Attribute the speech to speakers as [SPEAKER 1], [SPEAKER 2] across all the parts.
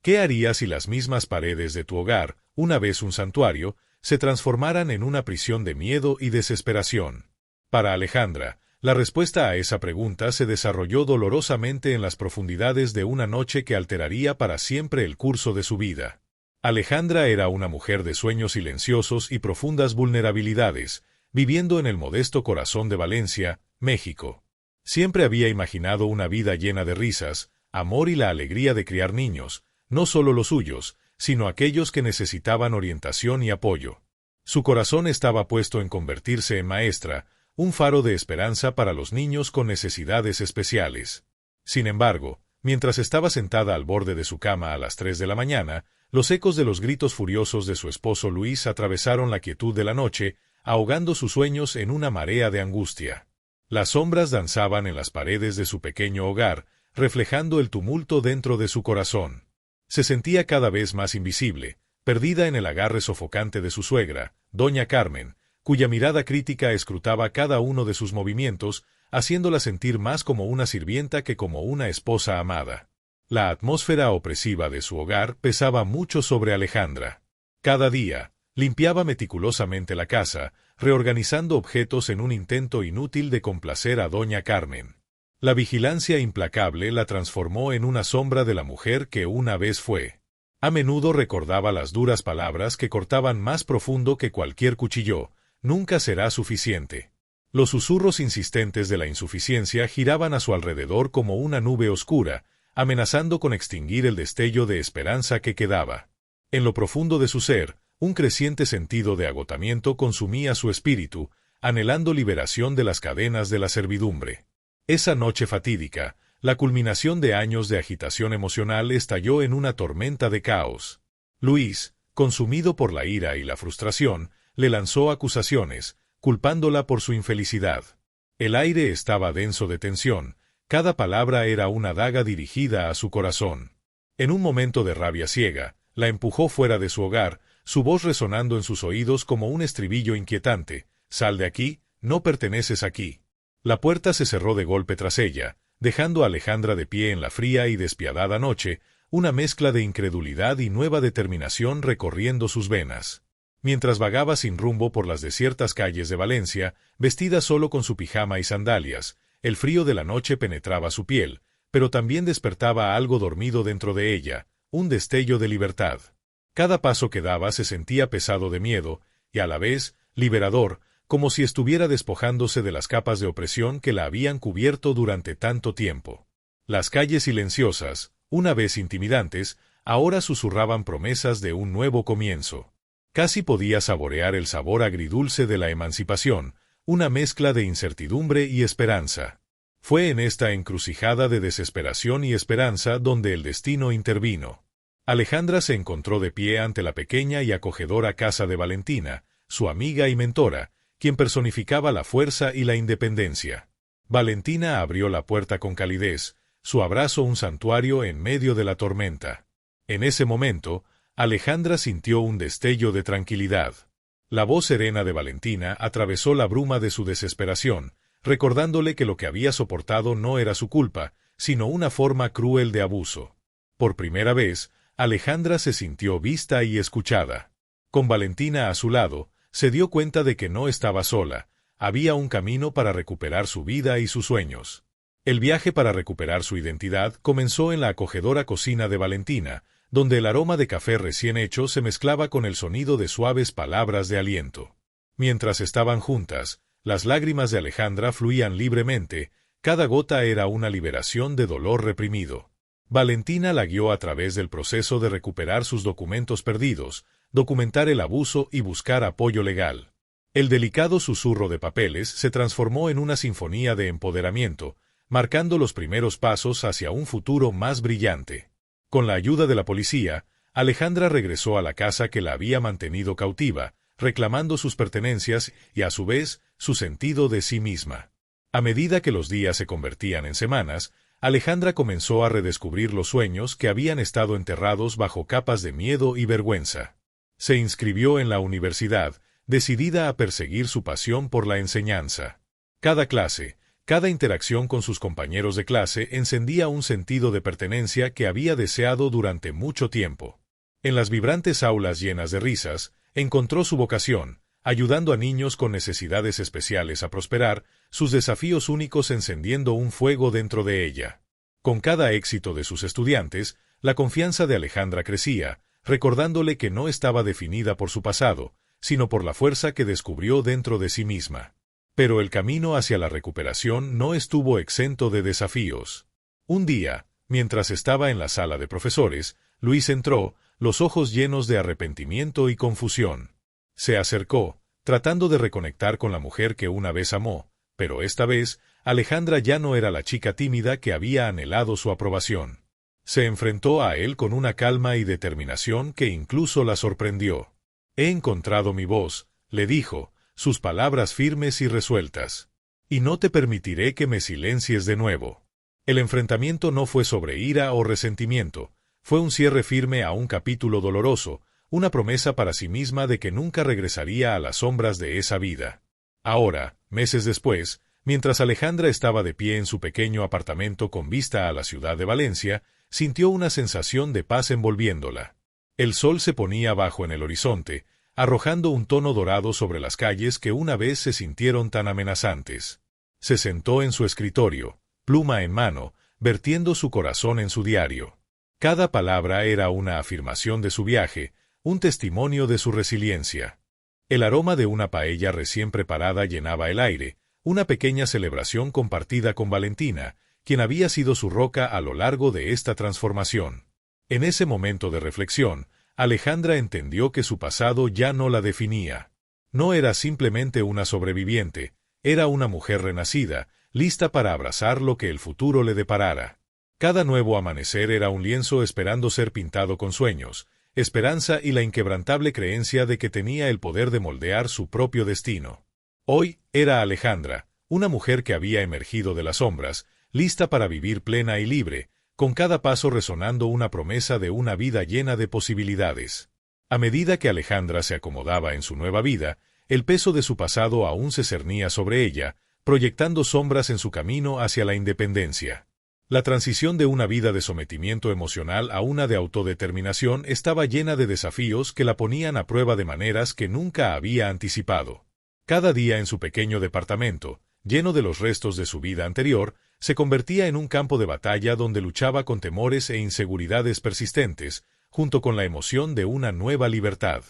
[SPEAKER 1] ¿Qué harías si las mismas paredes de tu hogar, una vez un santuario, se transformaran en una prisión de miedo y desesperación? Para Alejandra, la respuesta a esa pregunta se desarrolló dolorosamente en las profundidades de una noche que alteraría para siempre el curso de su vida. Alejandra era una mujer de sueños silenciosos y profundas vulnerabilidades, viviendo en el modesto corazón de Valencia, México. Siempre había imaginado una vida llena de risas, amor y la alegría de criar niños, no solo los suyos, sino aquellos que necesitaban orientación y apoyo. Su corazón estaba puesto en convertirse en maestra, un faro de esperanza para los niños con necesidades especiales. Sin embargo, mientras estaba sentada al borde de su cama a las 3 de la mañana, los ecos de los gritos furiosos de su esposo Luis atravesaron la quietud de la noche, ahogando sus sueños en una marea de angustia. Las sombras danzaban en las paredes de su pequeño hogar, reflejando el tumulto dentro de su corazón. Se sentía cada vez más invisible, perdida en el agarre sofocante de su suegra, doña Carmen, cuya mirada crítica escrutaba cada uno de sus movimientos, haciéndola sentir más como una sirvienta que como una esposa amada. La atmósfera opresiva de su hogar pesaba mucho sobre Alejandra. Cada día, limpiaba meticulosamente la casa, reorganizando objetos en un intento inútil de complacer a doña Carmen. La vigilancia implacable la transformó en una sombra de la mujer que una vez fue. A menudo recordaba las duras palabras que cortaban más profundo que cualquier cuchillo: nunca será suficiente. Los susurros insistentes de la insuficiencia giraban a su alrededor como una nube oscura, amenazando con extinguir el destello de esperanza que quedaba. En lo profundo de su ser, un creciente sentido de agotamiento consumía su espíritu, anhelando liberación de las cadenas de la servidumbre. Esa noche fatídica, la culminación de años de agitación emocional, estalló en una tormenta de caos. Luis, consumido por la ira y la frustración, le lanzó acusaciones, culpándola por su infelicidad. El aire estaba denso de tensión, cada palabra era una daga dirigida a su corazón. En un momento de rabia ciega, la empujó fuera de su hogar, su voz resonando en sus oídos como un estribillo inquietante: «Sal de aquí, no perteneces aquí». La puerta se cerró de golpe tras ella, dejando a Alejandra de pie en la fría y despiadada noche, una mezcla de incredulidad y nueva determinación recorriendo sus venas. Mientras vagaba sin rumbo por las desiertas calles de Valencia, vestida solo con su pijama y sandalias, el frío de la noche penetraba su piel, pero también despertaba algo dormido dentro de ella, un destello de libertad. Cada paso que daba se sentía pesado de miedo, y a la vez, liberador, como si estuviera despojándose de las capas de opresión que la habían cubierto durante tanto tiempo. Las calles silenciosas, una vez intimidantes, ahora susurraban promesas de un nuevo comienzo. Casi podía saborear el sabor agridulce de la emancipación, una mezcla de incertidumbre y esperanza. Fue en esta encrucijada de desesperación y esperanza donde el destino intervino. Alejandra se encontró de pie ante la pequeña y acogedora casa de Valentina, su amiga y mentora, quien personificaba la fuerza y la independencia. Valentina abrió la puerta con calidez, su abrazo un santuario en medio de la tormenta. En ese momento, Alejandra sintió un destello de tranquilidad. La voz serena de Valentina atravesó la bruma de su desesperación, recordándole que lo que había soportado no era su culpa, sino una forma cruel de abuso. Por primera vez, Alejandra se sintió vista y escuchada. Con Valentina a su lado, se dio cuenta de que no estaba sola, había un camino para recuperar su vida y sus sueños. El viaje para recuperar su identidad comenzó en la acogedora cocina de Valentina, donde el aroma de café recién hecho se mezclaba con el sonido de suaves palabras de aliento. Mientras estaban juntas, las lágrimas de Alejandra fluían libremente, cada gota era una liberación de dolor reprimido. Valentina la guió a través del proceso de recuperar sus documentos perdidos, documentar el abuso y buscar apoyo legal. El delicado susurro de papeles se transformó en una sinfonía de empoderamiento, marcando los primeros pasos hacia un futuro más brillante. Con la ayuda de la policía, Alejandra regresó a la casa que la había mantenido cautiva, reclamando sus pertenencias y, a su vez, su sentido de sí misma. A medida que los días se convertían en semanas, Alejandra comenzó a redescubrir los sueños que habían estado enterrados bajo capas de miedo y vergüenza. Se inscribió en la universidad, decidida a perseguir su pasión por la enseñanza. Cada clase, Cada interacción con sus compañeros de clase encendía un sentido de pertenencia que había deseado durante mucho tiempo. En las vibrantes aulas llenas de risas, encontró su vocación, ayudando a niños con necesidades especiales a prosperar, sus desafíos únicos encendiendo un fuego dentro de ella. Con cada éxito de sus estudiantes, la confianza de Alejandra crecía, recordándole que no estaba definida por su pasado, sino por la fuerza que descubrió dentro de sí misma. Pero el camino hacia la recuperación no estuvo exento de desafíos. Un día, mientras estaba en la sala de profesores, Luis entró, los ojos llenos de arrepentimiento y confusión. Se acercó, tratando de reconectar con la mujer que una vez amó, pero esta vez, Alejandra ya no era la chica tímida que había anhelado su aprobación. Se enfrentó a él con una calma y determinación que incluso la sorprendió. «He encontrado mi voz», le dijo, sus palabras firmes y resueltas. «Y no te permitiré que me silencies de nuevo». El enfrentamiento no fue sobre ira o resentimiento, fue un cierre firme a un capítulo doloroso, una promesa para sí misma de que nunca regresaría a las sombras de esa vida. Ahora, meses después, mientras Alejandra estaba de pie en su pequeño apartamento con vista a la ciudad de Valencia, sintió una sensación de paz envolviéndola. El sol se ponía bajo en el horizonte, arrojando un tono dorado sobre las calles que una vez se sintieron tan amenazantes. Se sentó en su escritorio, pluma en mano, vertiendo su corazón en su diario. Cada palabra era una afirmación de su viaje, un testimonio de su resiliencia. El aroma de una paella recién preparada llenaba el aire, una pequeña celebración compartida con Valentina, quien había sido su roca a lo largo de esta transformación. En ese momento de reflexión, Alejandra entendió que su pasado ya no la definía. No era simplemente una sobreviviente, era una mujer renacida, lista para abrazar lo que el futuro le deparara. Cada nuevo amanecer era un lienzo esperando ser pintado con sueños, esperanza y la inquebrantable creencia de que tenía el poder de moldear su propio destino. Hoy era Alejandra, una mujer que había emergido de las sombras, lista para vivir plena y libre, con cada paso resonando una promesa de una vida llena de posibilidades. A medida que Alejandra se acomodaba en su nueva vida, el peso de su pasado aún se cernía sobre ella, proyectando sombras en su camino hacia la independencia. La transición de una vida de sometimiento emocional a una de autodeterminación estaba llena de desafíos que la ponían a prueba de maneras que nunca había anticipado. Cada día en su pequeño departamento, lleno de los restos de su vida anterior, se convertía en un campo de batalla donde luchaba con temores e inseguridades persistentes, junto con la emoción de una nueva libertad.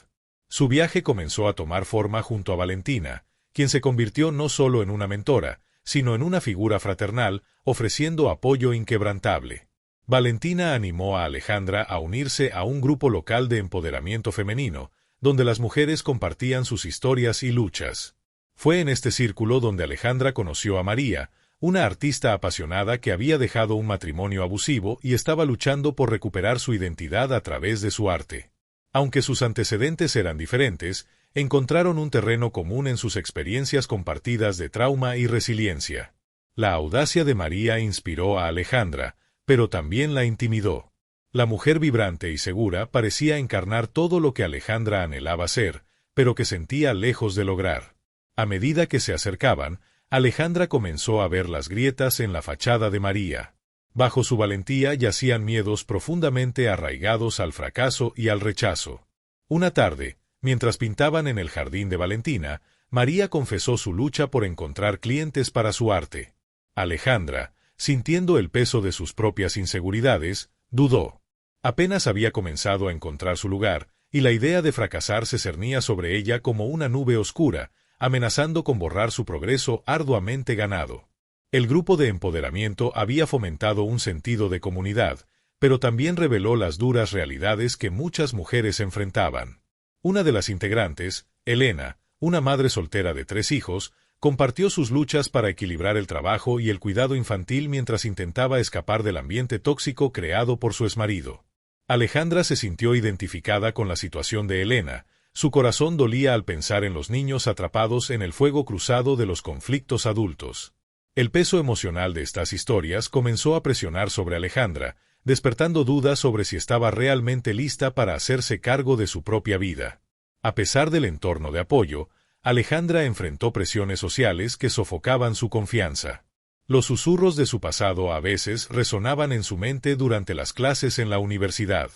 [SPEAKER 1] Su viaje comenzó a tomar forma junto a Valentina, quien se convirtió no solo en una mentora, sino en una figura fraternal, ofreciendo apoyo inquebrantable. Valentina animó a Alejandra a unirse a un grupo local de empoderamiento femenino, donde las mujeres compartían sus historias y luchas. Fue en este círculo donde Alejandra conoció a María, una artista apasionada que había dejado un matrimonio abusivo y estaba luchando por recuperar su identidad a través de su arte. Aunque sus antecedentes eran diferentes, encontraron un terreno común en sus experiencias compartidas de trauma y resiliencia. La audacia de María inspiró a Alejandra, pero también la intimidó. La mujer vibrante y segura parecía encarnar todo lo que Alejandra anhelaba ser, pero que sentía lejos de lograr. A medida que se acercaban, Alejandra comenzó a ver las grietas en la fachada de María. Bajo su valentía yacían miedos profundamente arraigados al fracaso y al rechazo. Una tarde, mientras pintaban en el jardín de Valentina, María confesó su lucha por encontrar clientes para su arte. Alejandra, sintiendo el peso de sus propias inseguridades, dudó. Apenas había comenzado a encontrar su lugar, y la idea de fracasar se cernía sobre ella como una nube oscura, amenazando con borrar su progreso arduamente ganado. El grupo de empoderamiento había fomentado un sentido de comunidad, pero también reveló las duras realidades que muchas mujeres enfrentaban. Una de las integrantes, Elena, una madre soltera de 3 hijos, compartió sus luchas para equilibrar el trabajo y el cuidado infantil mientras intentaba escapar del ambiente tóxico creado por su exmarido. Alejandra se sintió identificada con la situación de Elena. Su corazón dolía al pensar en los niños atrapados en el fuego cruzado de los conflictos adultos. El peso emocional de estas historias comenzó a presionar sobre Alejandra, despertando dudas sobre si estaba realmente lista para hacerse cargo de su propia vida. A pesar del entorno de apoyo, Alejandra enfrentó presiones sociales que sofocaban su confianza. Los susurros de su pasado a veces resonaban en su mente durante las clases en la universidad.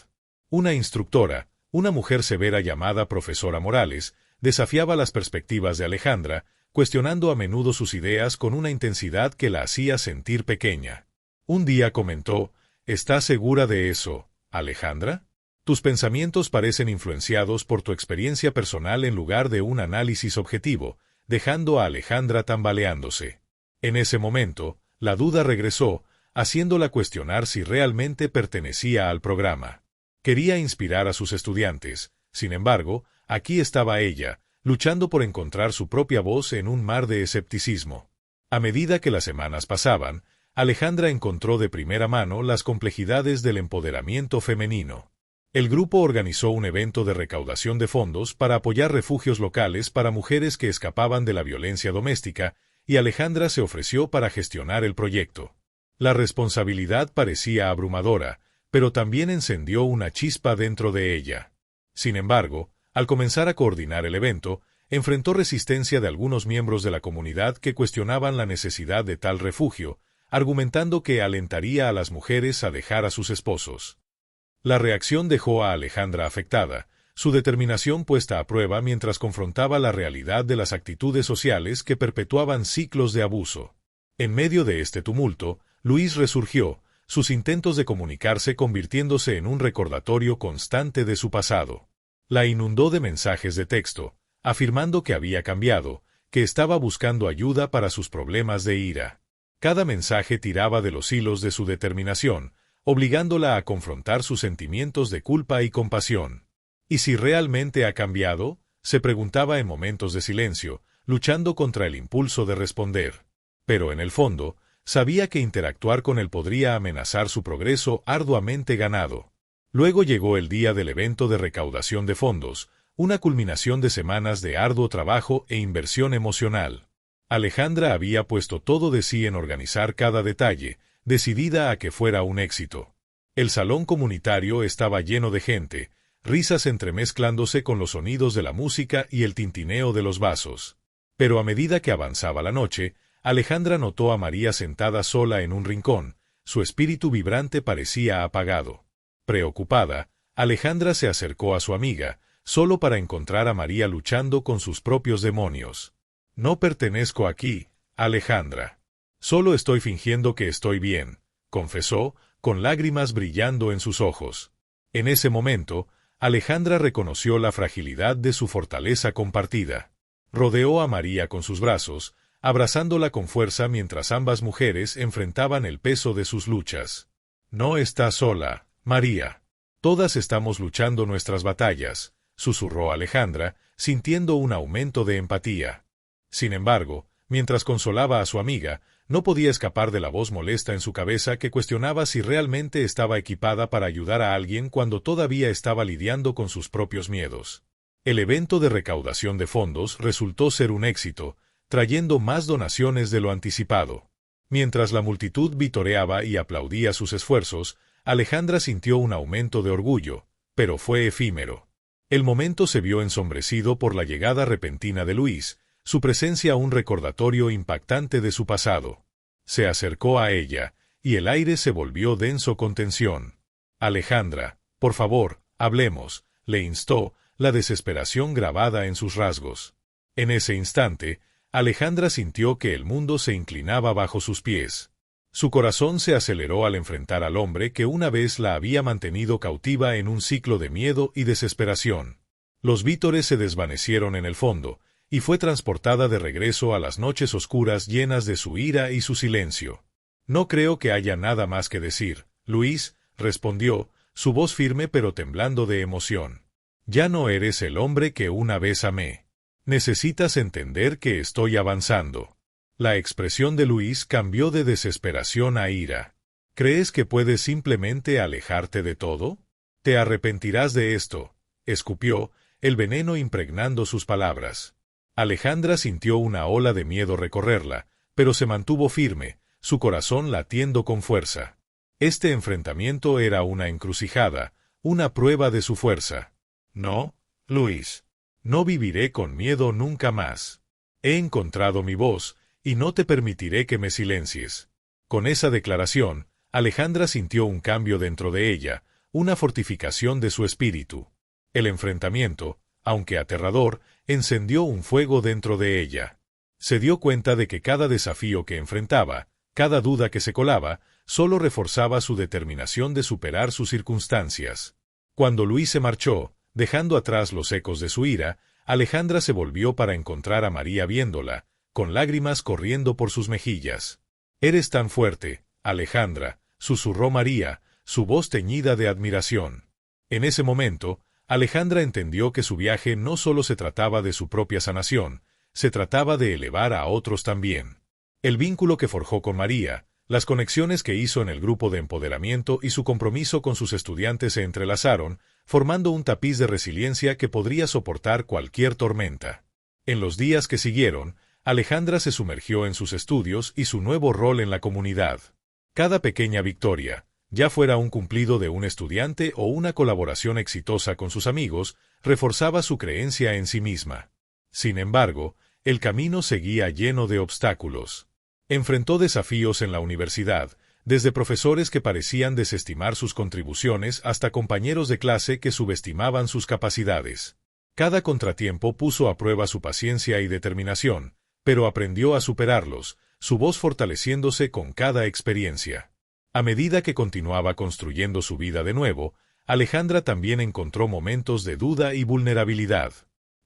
[SPEAKER 1] Una instructora, una mujer severa llamada profesora Morales, desafiaba las perspectivas de Alejandra, cuestionando a menudo sus ideas con una intensidad que la hacía sentir pequeña. Un día comentó: ¿Estás segura de eso, Alejandra? Tus pensamientos parecen influenciados por tu experiencia personal en lugar de un análisis objetivo, dejando a Alejandra tambaleándose. En ese momento, la duda regresó, haciéndola cuestionar si realmente pertenecía al programa. Quería inspirar a sus estudiantes, sin embargo, aquí estaba ella, luchando por encontrar su propia voz en un mar de escepticismo. A medida que las semanas pasaban, Alejandra encontró de primera mano las complejidades del empoderamiento femenino. El grupo organizó un evento de recaudación de fondos para apoyar refugios locales para mujeres que escapaban de la violencia doméstica, y Alejandra se ofreció para gestionar el proyecto. La responsabilidad parecía abrumadora, pero también encendió una chispa dentro de ella. Sin embargo, al comenzar a coordinar el evento, enfrentó resistencia de algunos miembros de la comunidad que cuestionaban la necesidad de tal refugio, argumentando que alentaría a las mujeres a dejar a sus esposos. La reacción dejó a Alejandra afectada, su determinación puesta a prueba mientras confrontaba la realidad de las actitudes sociales que perpetuaban ciclos de abuso. En medio de este tumulto, Luis resurgió, sus intentos de comunicarse convirtiéndose en un recordatorio constante de su pasado. La inundó de mensajes de texto, afirmando que había cambiado, que estaba buscando ayuda para sus problemas de ira. Cada mensaje tiraba de los hilos de su determinación, obligándola a confrontar sus sentimientos de culpa y compasión. ¿Y si realmente ha cambiado?, se preguntaba en momentos de silencio, luchando contra el impulso de responder. Pero en el fondo, sabía que interactuar con él podría amenazar su progreso arduamente ganado. Luego llegó el día del evento de recaudación de fondos, una culminación de semanas de arduo trabajo e inversión emocional. Alejandra había puesto todo de sí en organizar cada detalle, decidida a que fuera un éxito. El salón comunitario estaba lleno de gente, risas entremezclándose con los sonidos de la música y el tintineo de los vasos. Pero a medida que avanzaba la noche, Alejandra notó a María sentada sola en un rincón, su espíritu vibrante parecía apagado. Preocupada, Alejandra se acercó a su amiga, solo para encontrar a María luchando con sus propios demonios. «No pertenezco aquí, Alejandra. Solo estoy fingiendo que estoy bien», confesó, con lágrimas brillando en sus ojos. En ese momento, Alejandra reconoció la fragilidad de su fortaleza compartida. Rodeó a María con sus brazos, abrazándola con fuerza mientras ambas mujeres enfrentaban el peso de sus luchas. «No estás sola, María. Todas estamos luchando nuestras batallas», susurró Alejandra, sintiendo un aumento de empatía. Sin embargo, mientras consolaba a su amiga, no podía escapar de la voz molesta en su cabeza que cuestionaba si realmente estaba equipada para ayudar a alguien cuando todavía estaba lidiando con sus propios miedos. El evento de recaudación de fondos resultó ser un éxito, trayendo más donaciones de lo anticipado. Mientras la multitud vitoreaba y aplaudía sus esfuerzos, Alejandra sintió un aumento de orgullo, pero fue efímero. El momento se vio ensombrecido por la llegada repentina de Luis, su presencia un recordatorio impactante de su pasado. Se acercó a ella, y el aire se volvió denso con tensión. «Alejandra, por favor, hablemos», le instó, la desesperación grabada en sus rasgos. En ese instante, Alejandra sintió que el mundo se inclinaba bajo sus pies. Su corazón se aceleró al enfrentar al hombre que una vez la había mantenido cautiva en un ciclo de miedo y desesperación. Los vítores se desvanecieron en el fondo, y fue transportada de regreso a las noches oscuras llenas de su ira y su silencio. «No creo que haya nada más que decir, Luis», respondió, su voz firme pero temblando de emoción. «Ya no eres el hombre que una vez amé. Necesitas entender que estoy avanzando». La expresión de Luis cambió de desesperación a ira. «¿Crees que puedes simplemente alejarte de todo? Te arrepentirás de esto», escupió, el veneno impregnando sus palabras. Alejandra sintió una ola de miedo recorrerla, pero se mantuvo firme, su corazón latiendo con fuerza. Este enfrentamiento era una encrucijada, una prueba de su fuerza. «No, Luis. No viviré con miedo nunca más. He encontrado mi voz, y no te permitiré que me silencies. Con esa declaración, Alejandra sintió un cambio dentro de ella, una fortificación de su espíritu. El enfrentamiento, aunque aterrador, encendió un fuego dentro de ella. Se dio cuenta de que cada desafío que enfrentaba, cada duda que se colaba, solo reforzaba su determinación de superar sus circunstancias. Cuando Luis se marchó, dejando atrás los ecos de su ira, Alejandra se volvió para encontrar a María viéndola, con lágrimas corriendo por sus mejillas. «Eres tan fuerte, Alejandra», susurró María, su voz teñida de admiración. En ese momento, Alejandra entendió que su viaje no solo se trataba de su propia sanación, se trataba de elevar a otros también. El vínculo que forjó con María, las conexiones que hizo en el grupo de empoderamiento y su compromiso con sus estudiantes se entrelazaron, formando un tapiz de resiliencia que podría soportar cualquier tormenta. En los días que siguieron, Alejandra se sumergió en sus estudios y su nuevo rol en la comunidad. Cada pequeña victoria, ya fuera un cumplido de un estudiante o una colaboración exitosa con sus amigos, reforzaba su creencia en sí misma. Sin embargo, el camino seguía lleno de obstáculos. Enfrentó desafíos en la universidad, desde profesores que parecían desestimar sus contribuciones hasta compañeros de clase que subestimaban sus capacidades. Cada contratiempo puso a prueba su paciencia y determinación, pero aprendió a superarlos, su voz fortaleciéndose con cada experiencia. A medida que continuaba construyendo su vida de nuevo, Alejandra también encontró momentos de duda y vulnerabilidad.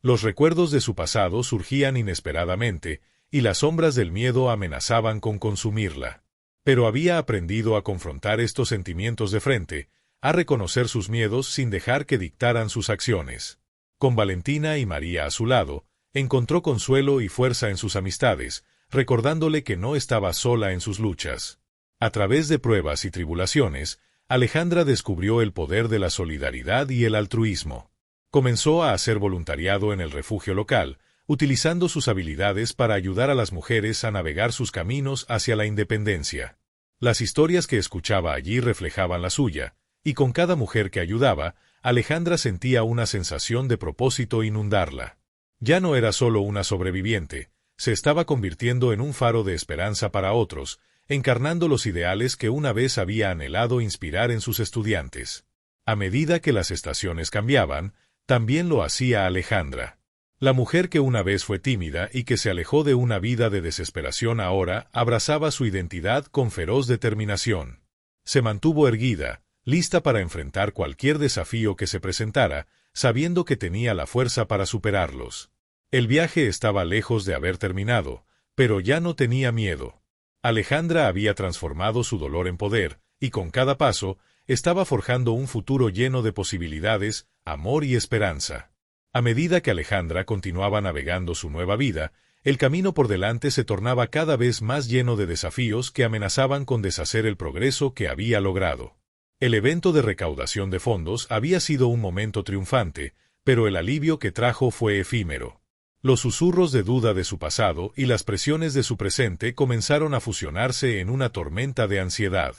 [SPEAKER 1] Los recuerdos de su pasado surgían inesperadamente, y las sombras del miedo amenazaban con consumirla. Pero había aprendido a confrontar estos sentimientos de frente, a reconocer sus miedos sin dejar que dictaran sus acciones. Con Valentina y María a su lado, encontró consuelo y fuerza en sus amistades, recordándole que no estaba sola en sus luchas. A través de pruebas y tribulaciones, Alejandra descubrió el poder de la solidaridad y el altruismo. Comenzó a hacer voluntariado en el refugio local, utilizando sus habilidades para ayudar a las mujeres a navegar sus caminos hacia la independencia. Las historias que escuchaba allí reflejaban la suya, y con cada mujer que ayudaba, Alejandra sentía una sensación de propósito inundarla. Ya no era solo una sobreviviente, se estaba convirtiendo en un faro de esperanza para otros, encarnando los ideales que una vez había anhelado inspirar en sus estudiantes. A medida que las estaciones cambiaban, también lo hacía Alejandra. La mujer que una vez fue tímida y que se alejó de una vida de desesperación ahora abrazaba su identidad con feroz determinación. Se mantuvo erguida, lista para enfrentar cualquier desafío que se presentara, sabiendo que tenía la fuerza para superarlos. El viaje estaba lejos de haber terminado, pero ya no tenía miedo. Alejandra había transformado su dolor en poder, y con cada paso, estaba forjando un futuro lleno de posibilidades, amor y esperanza. A medida que Alejandra continuaba navegando su nueva vida, el camino por delante se tornaba cada vez más lleno de desafíos que amenazaban con deshacer el progreso que había logrado. El evento de recaudación de fondos había sido un momento triunfante, pero el alivio que trajo fue efímero. Los susurros de duda de su pasado y las presiones de su presente comenzaron a fusionarse en una tormenta de ansiedad.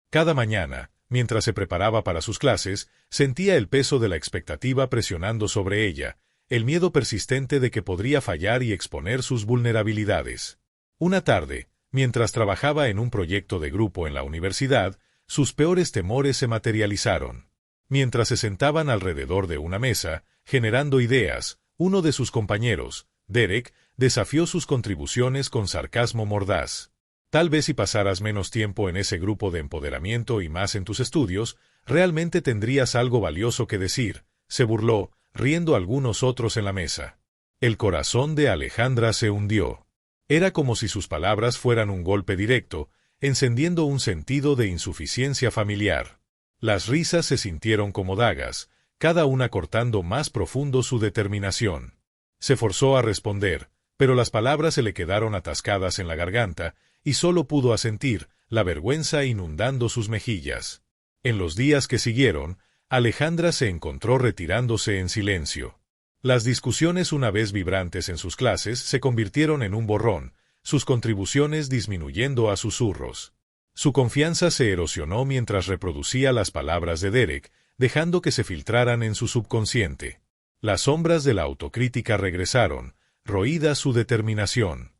[SPEAKER 1] Cada mañana, mientras se preparaba para sus clases, sentía el peso de la expectativa presionando sobre ella, el miedo persistente de que podría fallar y exponer sus vulnerabilidades. Una tarde, mientras trabajaba en un proyecto de grupo en la universidad, sus peores temores se materializaron. Mientras se sentaban alrededor de una mesa, generando ideas, uno de sus compañeros, Derek, desafió sus contribuciones con sarcasmo mordaz. Tal vez si pasaras menos tiempo en ese grupo de empoderamiento y más en tus estudios, realmente tendrías algo valioso que decir, se burló, riendo algunos otros en la mesa. El corazón de Alejandra se hundió. Era como si sus palabras fueran un golpe directo, encendiendo un sentido de insuficiencia familiar. Las risas se sintieron como dagas, cada una cortando más profundo su determinación. Se forzó a responder, pero las palabras se le quedaron atascadas en la garganta, y solo pudo asentir, la vergüenza inundando sus mejillas. En los días que siguieron, Alejandra se encontró retirándose en silencio. Las discusiones una vez vibrantes en sus clases se convirtieron en un borrón, sus contribuciones disminuyendo a susurros. Su confianza se erosionó mientras reproducía las palabras de Derek, dejando que se filtraran en su subconsciente. Las sombras de la autocrítica regresaron, roída su determinación.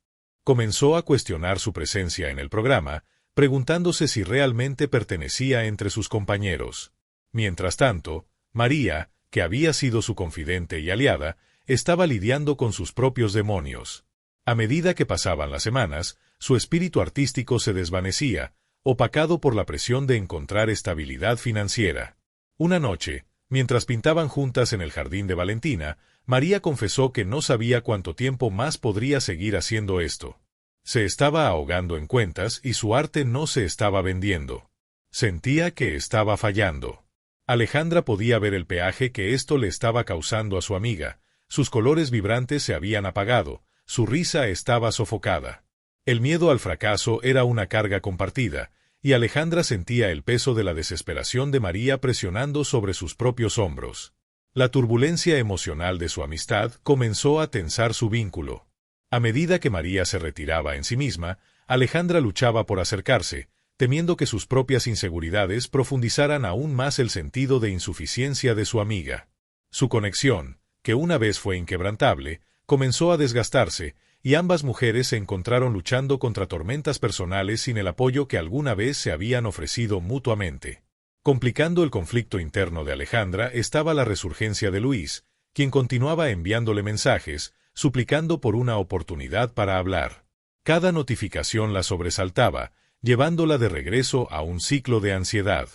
[SPEAKER 1] Comenzó a cuestionar su presencia en el programa, preguntándose si realmente pertenecía entre sus compañeros. Mientras tanto, María, que había sido su confidente y aliada, estaba lidiando con sus propios demonios. A medida que pasaban las semanas, su espíritu artístico se desvanecía, opacado por la presión de encontrar estabilidad financiera. Una noche, mientras pintaban juntas en el jardín de Valentina, María confesó que no sabía cuánto tiempo más podría seguir haciendo esto. Se estaba ahogando en cuentas y su arte no se estaba vendiendo. Sentía que estaba fallando. Alejandra podía ver el peaje que esto le estaba causando a su amiga. Sus colores vibrantes se habían apagado, su risa estaba sofocada. El miedo al fracaso era una carga compartida, y Alejandra sentía el peso de la desesperación de María presionando sobre sus propios hombros. La turbulencia emocional de su amistad comenzó a tensar su vínculo. A medida que María se retiraba en sí misma, Alejandra luchaba por acercarse, temiendo que sus propias inseguridades profundizaran aún más el sentido de insuficiencia de su amiga. Su conexión, que una vez fue inquebrantable, comenzó a desgastarse, y ambas mujeres se encontraron luchando contra tormentas personales sin el apoyo que alguna vez se habían ofrecido mutuamente. Complicando el conflicto interno de Alejandra estaba la resurgencia de Luis, quien continuaba enviándole mensajes, suplicando por una oportunidad para hablar. Cada notificación la sobresaltaba, llevándola de regreso a un ciclo de ansiedad.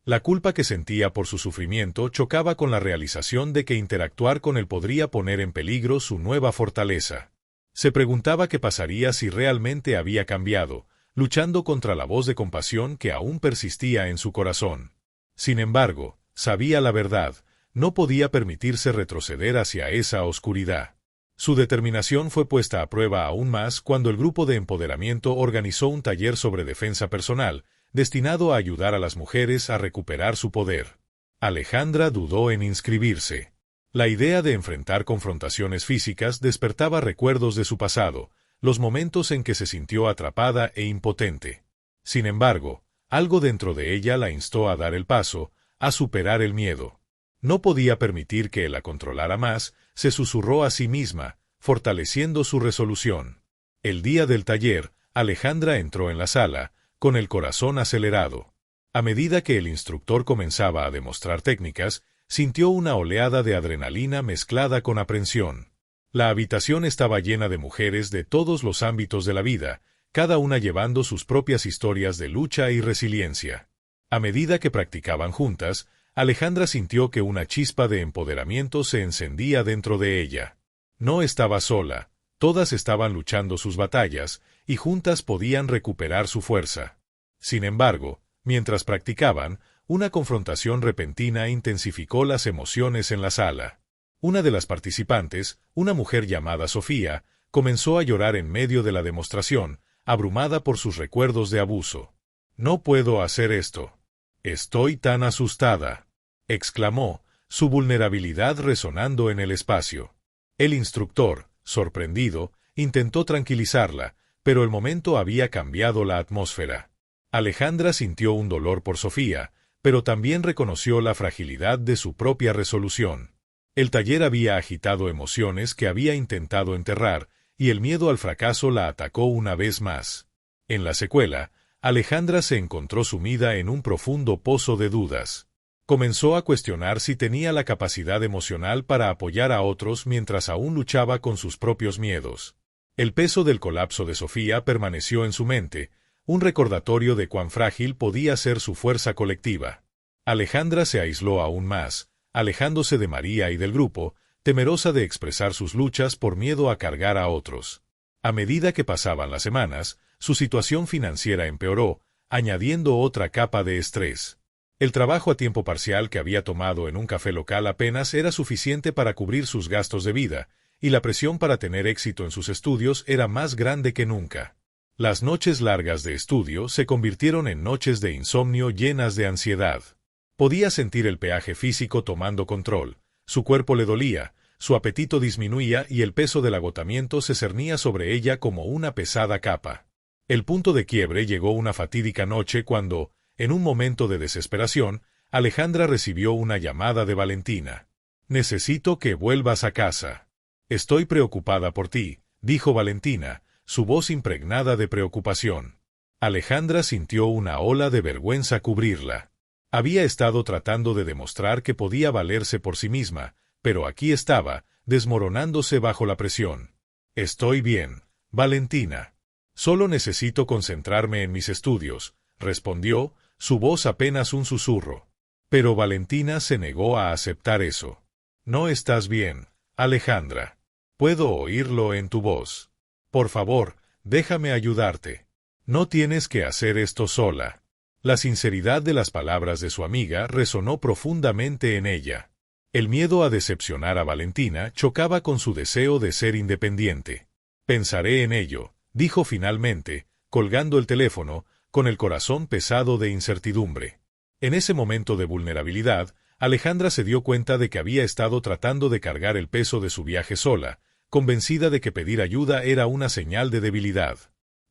[SPEAKER 1] La culpa que sentía por su sufrimiento chocaba con la realización de que interactuar con él podría poner en peligro su nueva fortaleza. Se preguntaba qué pasaría si realmente había cambiado, luchando contra la voz de compasión que aún persistía en su corazón. Sin embargo, sabía la verdad, no podía permitirse retroceder hacia esa oscuridad. Su determinación fue puesta a prueba aún más cuando el grupo de empoderamiento organizó un taller sobre defensa personal, destinado a ayudar a las mujeres a recuperar su poder. Alejandra dudó en inscribirse. La idea de enfrentar confrontaciones físicas despertaba recuerdos de su pasado, los momentos en que se sintió atrapada e impotente. Sin embargo, algo dentro de ella la instó a dar el paso, a superar el miedo. No podía permitir que él la controlara más, se susurró a sí misma, fortaleciendo su resolución. El día del taller, Alejandra entró en la sala, con el corazón acelerado. A medida que el instructor comenzaba a demostrar técnicas, sintió una oleada de adrenalina mezclada con aprensión. La habitación estaba llena de mujeres de todos los ámbitos de la vida, cada una llevando sus propias historias de lucha y resiliencia. A medida que practicaban juntas, Alejandra sintió que una chispa de empoderamiento se encendía dentro de ella. No estaba sola, todas estaban luchando sus batallas, y juntas podían recuperar su fuerza. Sin embargo, mientras practicaban, una confrontación repentina intensificó las emociones en la sala. Una de las participantes, una mujer llamada Sofía, comenzó a llorar en medio de la demostración, abrumada por sus recuerdos de abuso. «No puedo hacer esto. Estoy tan asustada», exclamó, su vulnerabilidad resonando en el espacio. El instructor, sorprendido, intentó tranquilizarla, pero el momento había cambiado la atmósfera. Alejandra sintió un dolor por Sofía, pero también reconoció la fragilidad de su propia resolución. El taller había agitado emociones que había intentado enterrar, y el miedo al fracaso la atacó una vez más. En la secuela, Alejandra se encontró sumida en un profundo pozo de dudas. Comenzó a cuestionar si tenía la capacidad emocional para apoyar a otros mientras aún luchaba con sus propios miedos. El peso del colapso de Sofía permaneció en su mente, un recordatorio de cuán frágil podía ser su fuerza colectiva. Alejandra se aisló aún más, alejándose de María y del grupo, temerosa de expresar sus luchas por miedo a cargar a otros. A medida que pasaban las semanas, su situación financiera empeoró, añadiendo otra capa de estrés. El trabajo a tiempo parcial que había tomado en un café local apenas era suficiente para cubrir sus gastos de vida, y la presión para tener éxito en sus estudios era más grande que nunca. Las noches largas de estudio se convirtieron en noches de insomnio llenas de ansiedad. Podía sentir el peaje físico tomando control, su cuerpo le dolía, su apetito disminuía y el peso del agotamiento se cernía sobre ella como una pesada capa. El punto de quiebre llegó una fatídica noche cuando, en un momento de desesperación, Alejandra recibió una llamada de Valentina. «Necesito que vuelvas a casa. Estoy preocupada por ti», dijo Valentina, su voz impregnada de preocupación. Alejandra sintió una ola de vergüenza cubrirla. Había estado tratando de demostrar que podía valerse por sí misma, pero aquí estaba, desmoronándose bajo la presión. «Estoy bien, Valentina. Solo necesito concentrarme en mis estudios», respondió, su voz apenas un susurro. Pero Valentina se negó a aceptar eso. «No estás bien, Alejandra. Puedo oírlo en tu voz. Por favor, déjame ayudarte. No tienes que hacer esto sola». La sinceridad de las palabras de su amiga resonó profundamente en ella. El miedo a decepcionar a Valentina chocaba con su deseo de ser independiente. «Pensaré en ello», dijo finalmente, colgando el teléfono, con el corazón pesado de incertidumbre. En ese momento de vulnerabilidad, Alejandra se dio cuenta de que había estado tratando de cargar el peso de su viaje sola, convencida de que pedir ayuda era una señal de debilidad.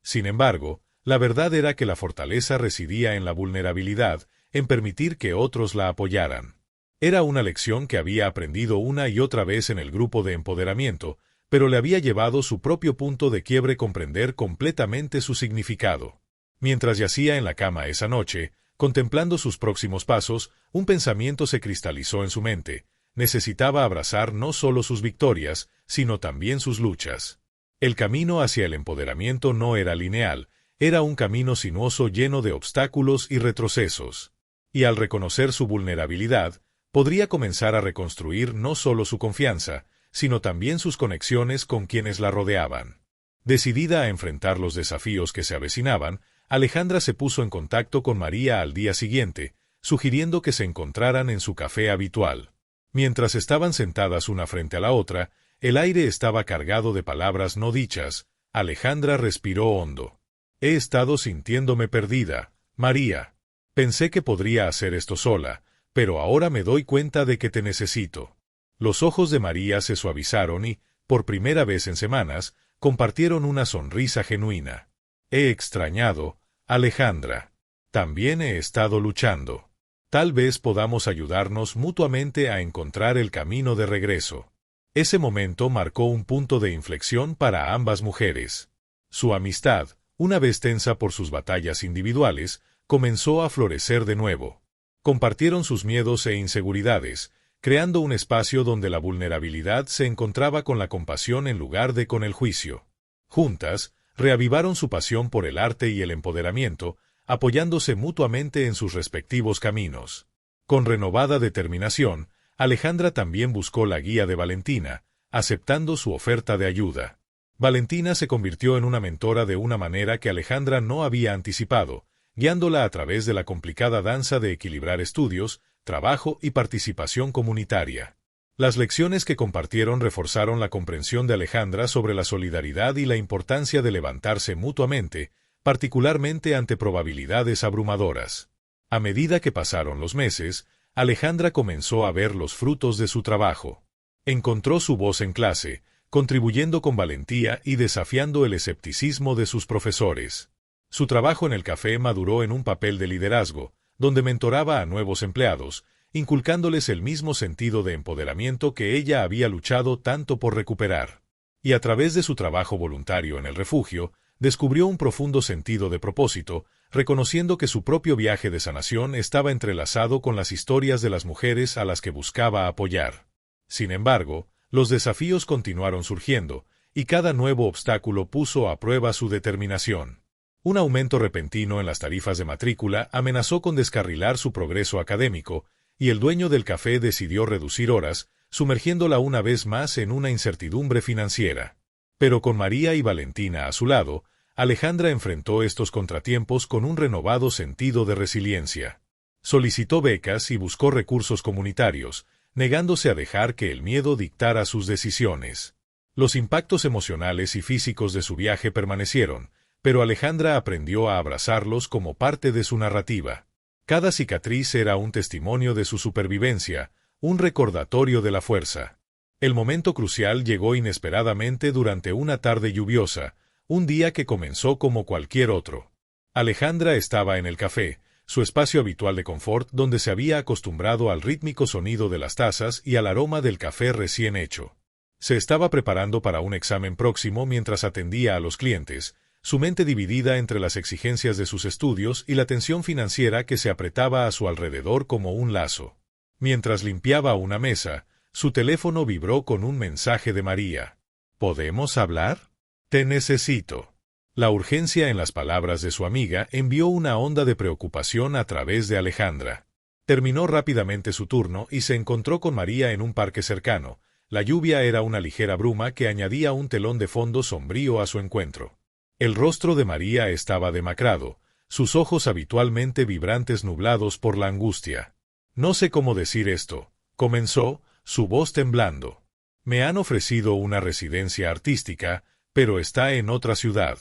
[SPEAKER 1] Sin embargo, la verdad era que la fortaleza residía en la vulnerabilidad, en permitir que otros la apoyaran. Era una lección que había aprendido una y otra vez en el grupo de empoderamiento, pero le había llevado su propio punto de quiebre comprender completamente su significado. Mientras yacía en la cama esa noche, contemplando sus próximos pasos, un pensamiento se cristalizó en su mente. Necesitaba abrazar no solo sus victorias, sino también sus luchas. El camino hacia el empoderamiento no era lineal, era un camino sinuoso lleno de obstáculos y retrocesos. Y al reconocer su vulnerabilidad, podría comenzar a reconstruir no solo su confianza, sino también sus conexiones con quienes la rodeaban. Decidida a enfrentar los desafíos que se avecinaban, Alejandra se puso en contacto con María al día siguiente, sugiriendo que se encontraran en su café habitual. Mientras estaban sentadas una frente a la otra, el aire estaba cargado de palabras no dichas. Alejandra respiró hondo. «He estado sintiéndome perdida, María. Pensé que podría hacer esto sola, pero ahora me doy cuenta de que te necesito». Los ojos de María se suavizaron y, por primera vez en semanas, compartieron una sonrisa genuina. «He extrañado, Alejandra. También he estado luchando. Tal vez podamos ayudarnos mutuamente a encontrar el camino de regreso». Ese momento marcó un punto de inflexión para ambas mujeres. Su amistad, una vez tensa por sus batallas individuales, comenzó a florecer de nuevo. Compartieron sus miedos e inseguridades, creando un espacio donde la vulnerabilidad se encontraba con la compasión en lugar de con el juicio. Juntas, reavivaron su pasión por el arte y el empoderamiento, apoyándose mutuamente en sus respectivos caminos. Con renovada determinación, Alejandra también buscó la guía de Valentina, aceptando su oferta de ayuda. Valentina se convirtió en una mentora de una manera que Alejandra no había anticipado, guiándola a través de la complicada danza de equilibrar estudios, trabajo y participación comunitaria. Las lecciones que compartieron reforzaron la comprensión de Alejandra sobre la solidaridad y la importancia de levantarse mutuamente, particularmente ante probabilidades abrumadoras. A medida que pasaron los meses, Alejandra comenzó a ver los frutos de su trabajo. Encontró su voz en clase, contribuyendo con valentía y desafiando el escepticismo de sus profesores. Su trabajo en el café maduró en un papel de liderazgo, donde mentoraba a nuevos empleados, inculcándoles el mismo sentido de empoderamiento que ella había luchado tanto por recuperar. Y a través de su trabajo voluntario en el refugio, descubrió un profundo sentido de propósito, reconociendo que su propio viaje de sanación estaba entrelazado con las historias de las mujeres a las que buscaba apoyar. Sin embargo, los desafíos continuaron surgiendo, y cada nuevo obstáculo puso a prueba su determinación. Un aumento repentino en las tarifas de matrícula amenazó con descarrilar su progreso académico, y el dueño del café decidió reducir horas, sumergiéndola una vez más en una incertidumbre financiera. Pero con María y Valentina a su lado, Alejandra enfrentó estos contratiempos con un renovado sentido de resiliencia. Solicitó becas y buscó recursos comunitarios, negándose a dejar que el miedo dictara sus decisiones. Los impactos emocionales y físicos de su viaje permanecieron, pero Alejandra aprendió a abrazarlos como parte de su narrativa. Cada cicatriz era un testimonio de su supervivencia, un recordatorio de la fuerza. El momento crucial llegó inesperadamente durante una tarde lluviosa, un día que comenzó como cualquier otro. Alejandra estaba en el café, su espacio habitual de confort donde se había acostumbrado al rítmico sonido de las tazas y al aroma del café recién hecho. Se estaba preparando para un examen próximo mientras atendía a los clientes, su mente dividida entre las exigencias de sus estudios y la tensión financiera que se apretaba a su alrededor como un lazo. Mientras limpiaba una mesa, su teléfono vibró con un mensaje de María. ¿Podemos hablar? Te necesito. La urgencia en las palabras de su amiga envió una onda de preocupación a través de Alejandra. Terminó rápidamente su turno y se encontró con María en un parque cercano. La lluvia era una ligera bruma que añadía un telón de fondo sombrío a su encuentro. El rostro de María estaba demacrado, sus ojos habitualmente vibrantes nublados por la angustia. No sé cómo decir esto, comenzó, su voz temblando. Me han ofrecido una residencia artística, pero está en otra ciudad.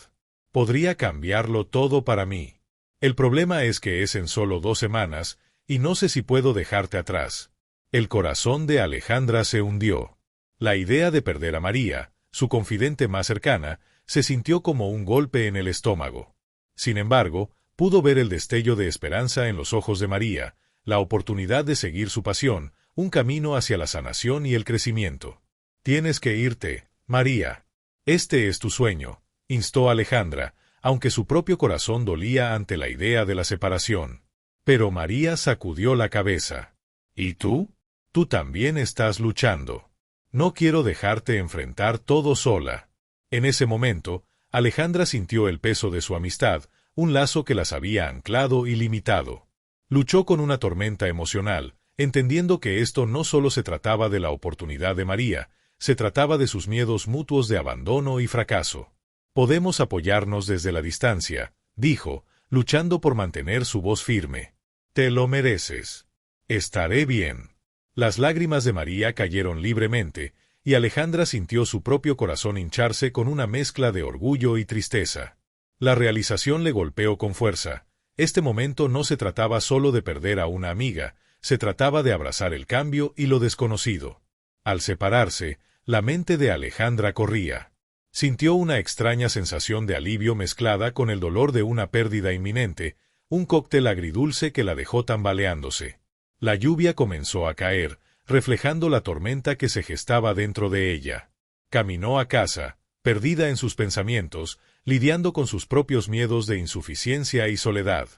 [SPEAKER 1] Podría cambiarlo todo para mí. El problema es que es en solo 2 semanas, y no sé si puedo dejarte atrás. El corazón de Alejandra se hundió. La idea de perder a María, su confidente más cercana, se sintió como un golpe en el estómago. Sin embargo, pudo ver el destello de esperanza en los ojos de María, la oportunidad de seguir su pasión, un camino hacia la sanación y el crecimiento. Tienes que irte, María. Este es tu sueño, instó Alejandra, aunque su propio corazón dolía ante la idea de la separación. Pero María sacudió la cabeza. ¿Y tú? Tú también estás luchando. No quiero dejarte enfrentar todo sola. En ese momento, Alejandra sintió el peso de su amistad, un lazo que las había anclado y limitado. Luchó con una tormenta emocional, entendiendo que esto no solo se trataba de la oportunidad de María, se trataba de sus miedos mutuos de abandono y fracaso. Podemos apoyarnos desde la distancia, dijo, luchando por mantener su voz firme. Te lo mereces. Estaré bien. Las lágrimas de María cayeron libremente, y Alejandra sintió su propio corazón hincharse con una mezcla de orgullo y tristeza. La realización le golpeó con fuerza. Este momento no se trataba solo de perder a una amiga, se trataba de abrazar el cambio y lo desconocido. Al separarse, la mente de Alejandra corría. Sintió una extraña sensación de alivio mezclada con el dolor de una pérdida inminente, un cóctel agridulce que la dejó tambaleándose. La lluvia comenzó a caer, reflejando la tormenta que se gestaba dentro de ella. Caminó a casa, perdida en sus pensamientos, lidiando con sus propios miedos de insuficiencia y soledad.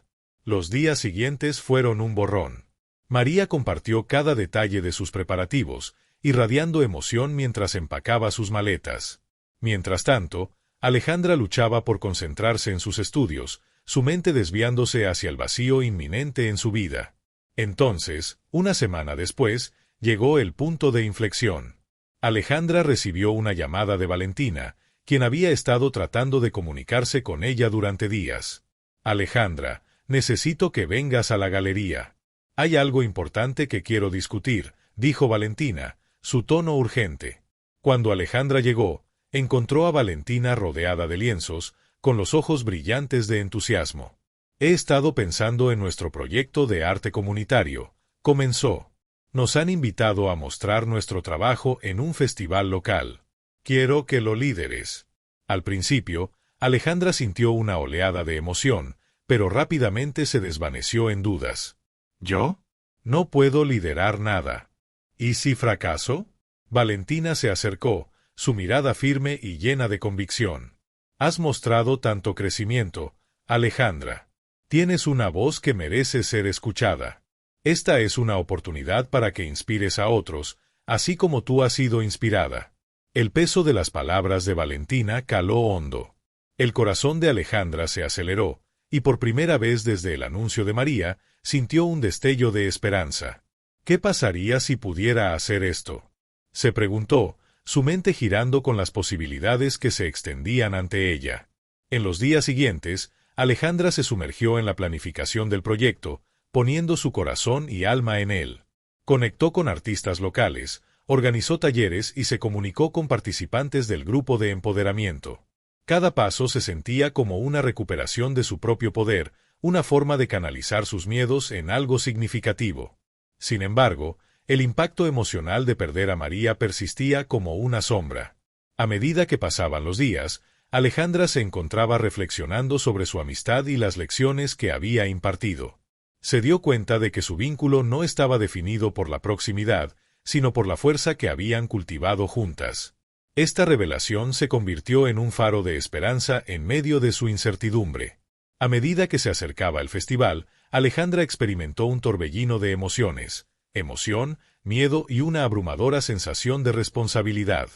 [SPEAKER 1] Los días siguientes fueron un borrón. María compartió cada detalle de sus preparativos, irradiando emoción mientras empacaba sus maletas. Mientras tanto, Alejandra luchaba por concentrarse en sus estudios, su mente desviándose hacia el vacío inminente en su vida. Entonces, una semana después, llegó el punto de inflexión. Alejandra recibió una llamada de Valentina, quien había estado tratando de comunicarse con ella durante días. Alejandra, necesito que vengas a la galería. Hay algo importante que quiero discutir, dijo Valentina, su tono urgente. Cuando Alejandra llegó, encontró a Valentina rodeada de lienzos, con los ojos brillantes de entusiasmo. He estado pensando en nuestro proyecto de arte comunitario, comenzó. Nos han invitado a mostrar nuestro trabajo en un festival local. Quiero que lo lideres. Al principio, Alejandra sintió una oleada de emoción, pero rápidamente se desvaneció en dudas. ¿Yo? No puedo liderar nada. ¿Y si fracaso? Valentina se acercó, su mirada firme y llena de convicción. Has mostrado tanto crecimiento, Alejandra. Tienes una voz que merece ser escuchada. Esta es una oportunidad para que inspires a otros, así como tú has sido inspirada. El peso de las palabras de Valentina caló hondo. El corazón de Alejandra se aceleró, y por primera vez desde el anuncio de María, sintió un destello de esperanza. ¿Qué pasaría si pudiera hacer esto? Se preguntó, su mente girando con las posibilidades que se extendían ante ella. En los días siguientes, Alejandra se sumergió en la planificación del proyecto, poniendo su corazón y alma en él. Conectó con artistas locales, organizó talleres y se comunicó con participantes del grupo de empoderamiento. Cada paso se sentía como una recuperación de su propio poder, una forma de canalizar sus miedos en algo significativo. Sin embargo, el impacto emocional de perder a María persistía como una sombra. A medida que pasaban los días, Alejandra se encontraba reflexionando sobre su amistad y las lecciones que había impartido. Se dio cuenta de que su vínculo no estaba definido por la proximidad, sino por la fuerza que habían cultivado juntas. Esta revelación se convirtió en un faro de esperanza en medio de su incertidumbre. A medida que se acercaba el festival, Alejandra experimentó un torbellino de emociones, emoción, miedo y una abrumadora sensación de responsabilidad.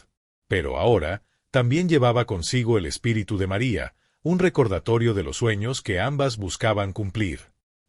[SPEAKER 1] Pero ahora, también llevaba consigo el espíritu de María, un recordatorio de los sueños que ambas buscaban cumplir.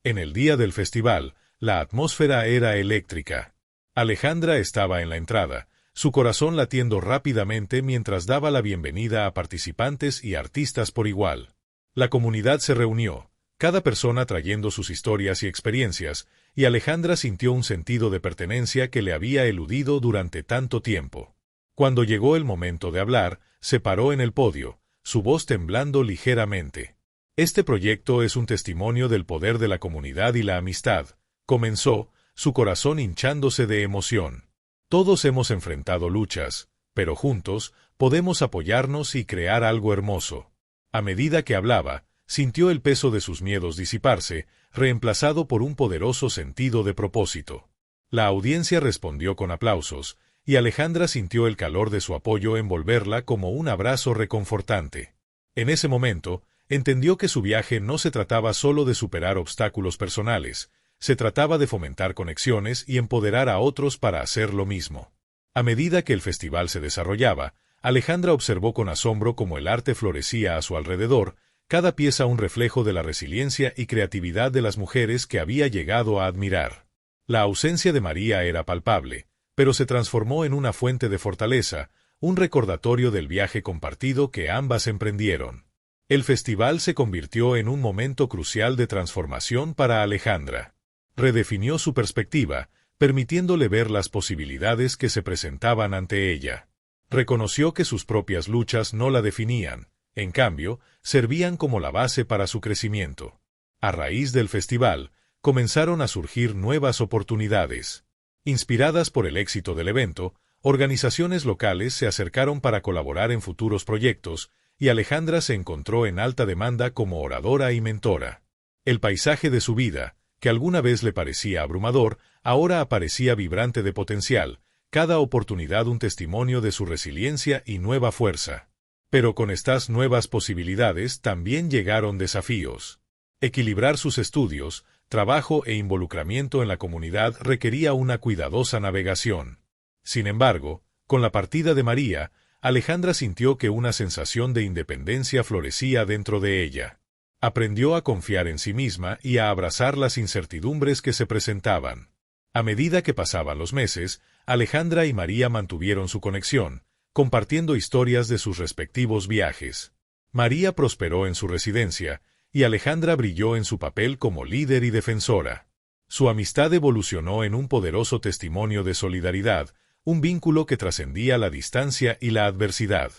[SPEAKER 1] En el día del festival, la atmósfera era eléctrica. Alejandra estaba en la entrada, su corazón latiendo rápidamente mientras daba la bienvenida a participantes y artistas por igual. La comunidad se reunió, cada persona trayendo sus historias y experiencias, y Alejandra sintió un sentido de pertenencia que le había eludido durante tanto tiempo. Cuando llegó el momento de hablar, se paró en el podio, su voz temblando ligeramente. Este proyecto es un testimonio del poder de la comunidad y la amistad, comenzó, su corazón hinchándose de emoción. Todos hemos enfrentado luchas, pero juntos podemos apoyarnos y crear algo hermoso. A medida que hablaba, sintió el peso de sus miedos disiparse, reemplazado por un poderoso sentido de propósito. La audiencia respondió con aplausos, y Alejandra sintió el calor de su apoyo envolverla como un abrazo reconfortante. En ese momento, entendió que su viaje no se trataba solo de superar obstáculos personales, se trataba de fomentar conexiones y empoderar a otros para hacer lo mismo. A medida que el festival se desarrollaba, Alejandra observó con asombro cómo el arte florecía a su alrededor, cada pieza un reflejo de la resiliencia y creatividad de las mujeres que había llegado a admirar. La ausencia de María era palpable, pero se transformó en una fuente de fortaleza, un recordatorio del viaje compartido que ambas emprendieron. El festival se convirtió en un momento crucial de transformación para Alejandra. Redefinió su perspectiva, permitiéndole ver las posibilidades que se presentaban ante ella. Reconoció que sus propias luchas no la definían, en cambio, servían como la base para su crecimiento. A raíz del festival, comenzaron a surgir nuevas oportunidades. Inspiradas por el éxito del evento, organizaciones locales se acercaron para colaborar en futuros proyectos, y Alejandra se encontró en alta demanda como oradora y mentora. El paisaje de su vida, que alguna vez le parecía abrumador, ahora aparecía vibrante de potencial, cada oportunidad un testimonio de su resiliencia y nueva fuerza. Pero con estas nuevas posibilidades también llegaron desafíos. Equilibrar sus estudios, trabajo e involucramiento en la comunidad requería una cuidadosa navegación. Sin embargo, con la partida de María, Alejandra sintió que una sensación de independencia florecía dentro de ella. Aprendió a confiar en sí misma y a abrazar las incertidumbres que se presentaban. A medida que pasaban los meses, Alejandra y María mantuvieron su conexión, compartiendo historias de sus respectivos viajes. María prosperó en su residencia, y Alejandra brilló en su papel como líder y defensora. Su amistad evolucionó en un poderoso testimonio de solidaridad, un vínculo que trascendía la distancia y la adversidad.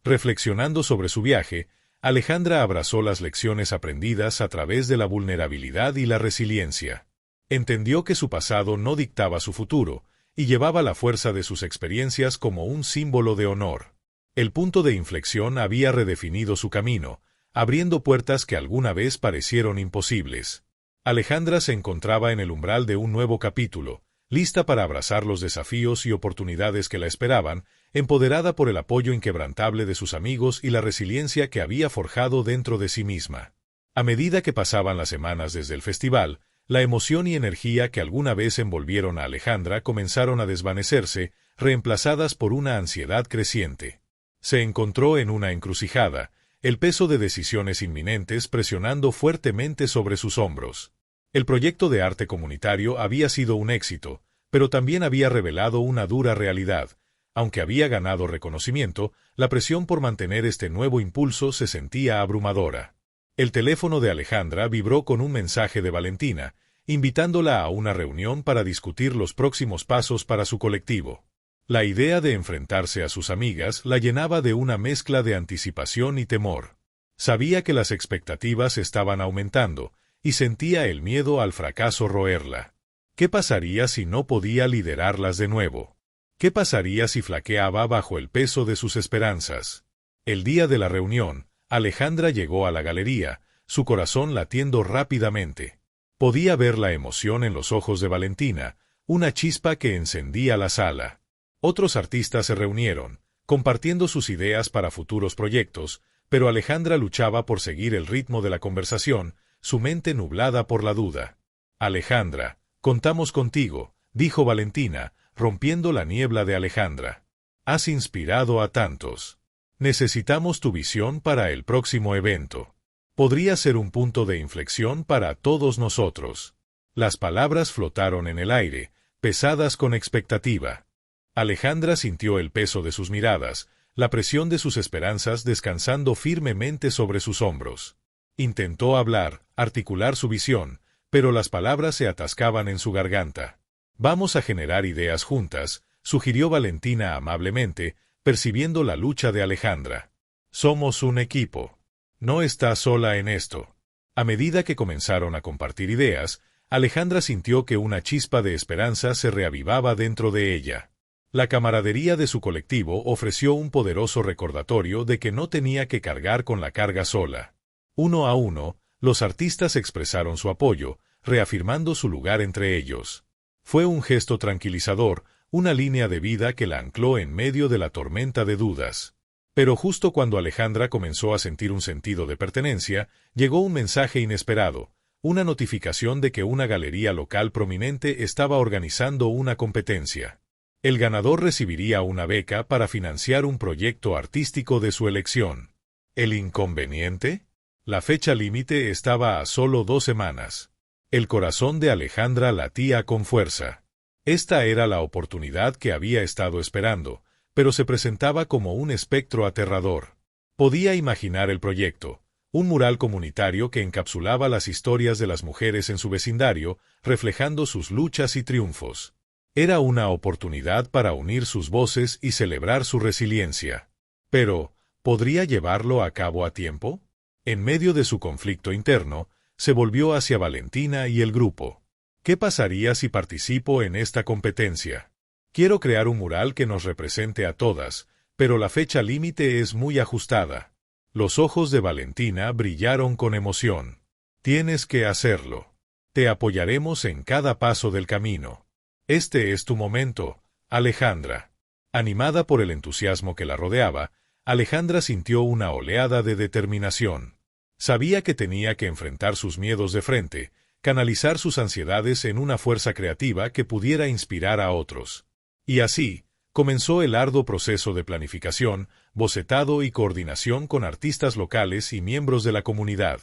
[SPEAKER 1] Reflexionando sobre su viaje, Alejandra abrazó las lecciones aprendidas a través de la vulnerabilidad y la resiliencia. Entendió que su pasado no dictaba su futuro, y llevaba la fuerza de sus experiencias como un símbolo de honor. El punto de inflexión había redefinido su camino, abriendo puertas que alguna vez parecieron imposibles. Alejandra se encontraba en el umbral de un nuevo capítulo, lista para abrazar los desafíos y oportunidades que la esperaban, empoderada por el apoyo inquebrantable de sus amigos y la resiliencia que había forjado dentro de sí misma. A medida que pasaban las semanas desde el festival, la emoción y energía que alguna vez envolvieron a Alejandra comenzaron a desvanecerse, reemplazadas por una ansiedad creciente. Se encontró en una encrucijada, el peso de decisiones inminentes presionando fuertemente sobre sus hombros. El proyecto de arte comunitario había sido un éxito, pero también había revelado una dura realidad. Aunque había ganado reconocimiento, la presión por mantener este nuevo impulso se sentía abrumadora. El teléfono de Alejandra vibró con un mensaje de Valentina, invitándola a una reunión para discutir los próximos pasos para su colectivo. La idea de enfrentarse a sus amigas la llenaba de una mezcla de anticipación y temor. Sabía que las expectativas estaban aumentando, y sentía el miedo al fracaso roerla. ¿Qué pasaría si no podía liderarlas de nuevo? ¿Qué pasaría si flaqueaba bajo el peso de sus esperanzas? El día de la reunión, Alejandra llegó a la galería, su corazón latiendo rápidamente. Podía ver la emoción en los ojos de Valentina, una chispa que encendía la sala. Otros artistas se reunieron, compartiendo sus ideas para futuros proyectos, pero Alejandra luchaba por seguir el ritmo de la conversación, su mente nublada por la duda. «Alejandra, contamos contigo», dijo Valentina, rompiendo la niebla de Alejandra. «Has inspirado a tantos. Necesitamos tu visión para el próximo evento. Podría ser un punto de inflexión para todos nosotros». Las palabras flotaron en el aire, pesadas con expectativa. Alejandra sintió el peso de sus miradas, la presión de sus esperanzas descansando firmemente sobre sus hombros. Intentó hablar, articular su visión, pero las palabras se atascaban en su garganta. «Vamos a generar ideas juntas», sugirió Valentina amablemente, percibiendo la lucha de Alejandra. «Somos un equipo. No estás sola en esto». A medida que comenzaron a compartir ideas, Alejandra sintió que una chispa de esperanza se reavivaba dentro de ella. La camaradería de su colectivo ofreció un poderoso recordatorio de que no tenía que cargar con la carga sola. Uno a uno, los artistas expresaron su apoyo, reafirmando su lugar entre ellos. Fue un gesto tranquilizador, una línea de vida que la ancló en medio de la tormenta de dudas. Pero justo cuando Alejandra comenzó a sentir un sentido de pertenencia, llegó un mensaje inesperado, una notificación de que una galería local prominente estaba organizando una competencia. El ganador recibiría una beca para financiar un proyecto artístico de su elección. ¿El inconveniente? La fecha límite estaba a solo 2 semanas. El corazón de Alejandra latía con fuerza. Esta era la oportunidad que había estado esperando, pero se presentaba como un espectro aterrador. Podía imaginar el proyecto, un mural comunitario que encapsulaba las historias de las mujeres en su vecindario, reflejando sus luchas y triunfos. Era una oportunidad para unir sus voces y celebrar su resiliencia. Pero, ¿podría llevarlo a cabo a tiempo? En medio de su conflicto interno, se volvió hacia Valentina y el grupo. ¿Qué pasaría si participo en esta competencia? Quiero crear un mural que nos represente a todas, pero la fecha límite es muy ajustada. Los ojos de Valentina brillaron con emoción. Tienes que hacerlo. Te apoyaremos en cada paso del camino. Este es tu momento, Alejandra. Animada por el entusiasmo que la rodeaba, Alejandra sintió una oleada de determinación. Sabía que tenía que enfrentar sus miedos de frente, canalizar sus ansiedades en una fuerza creativa que pudiera inspirar a otros. Y así, comenzó el arduo proceso de planificación, bocetado y coordinación con artistas locales y miembros de la comunidad.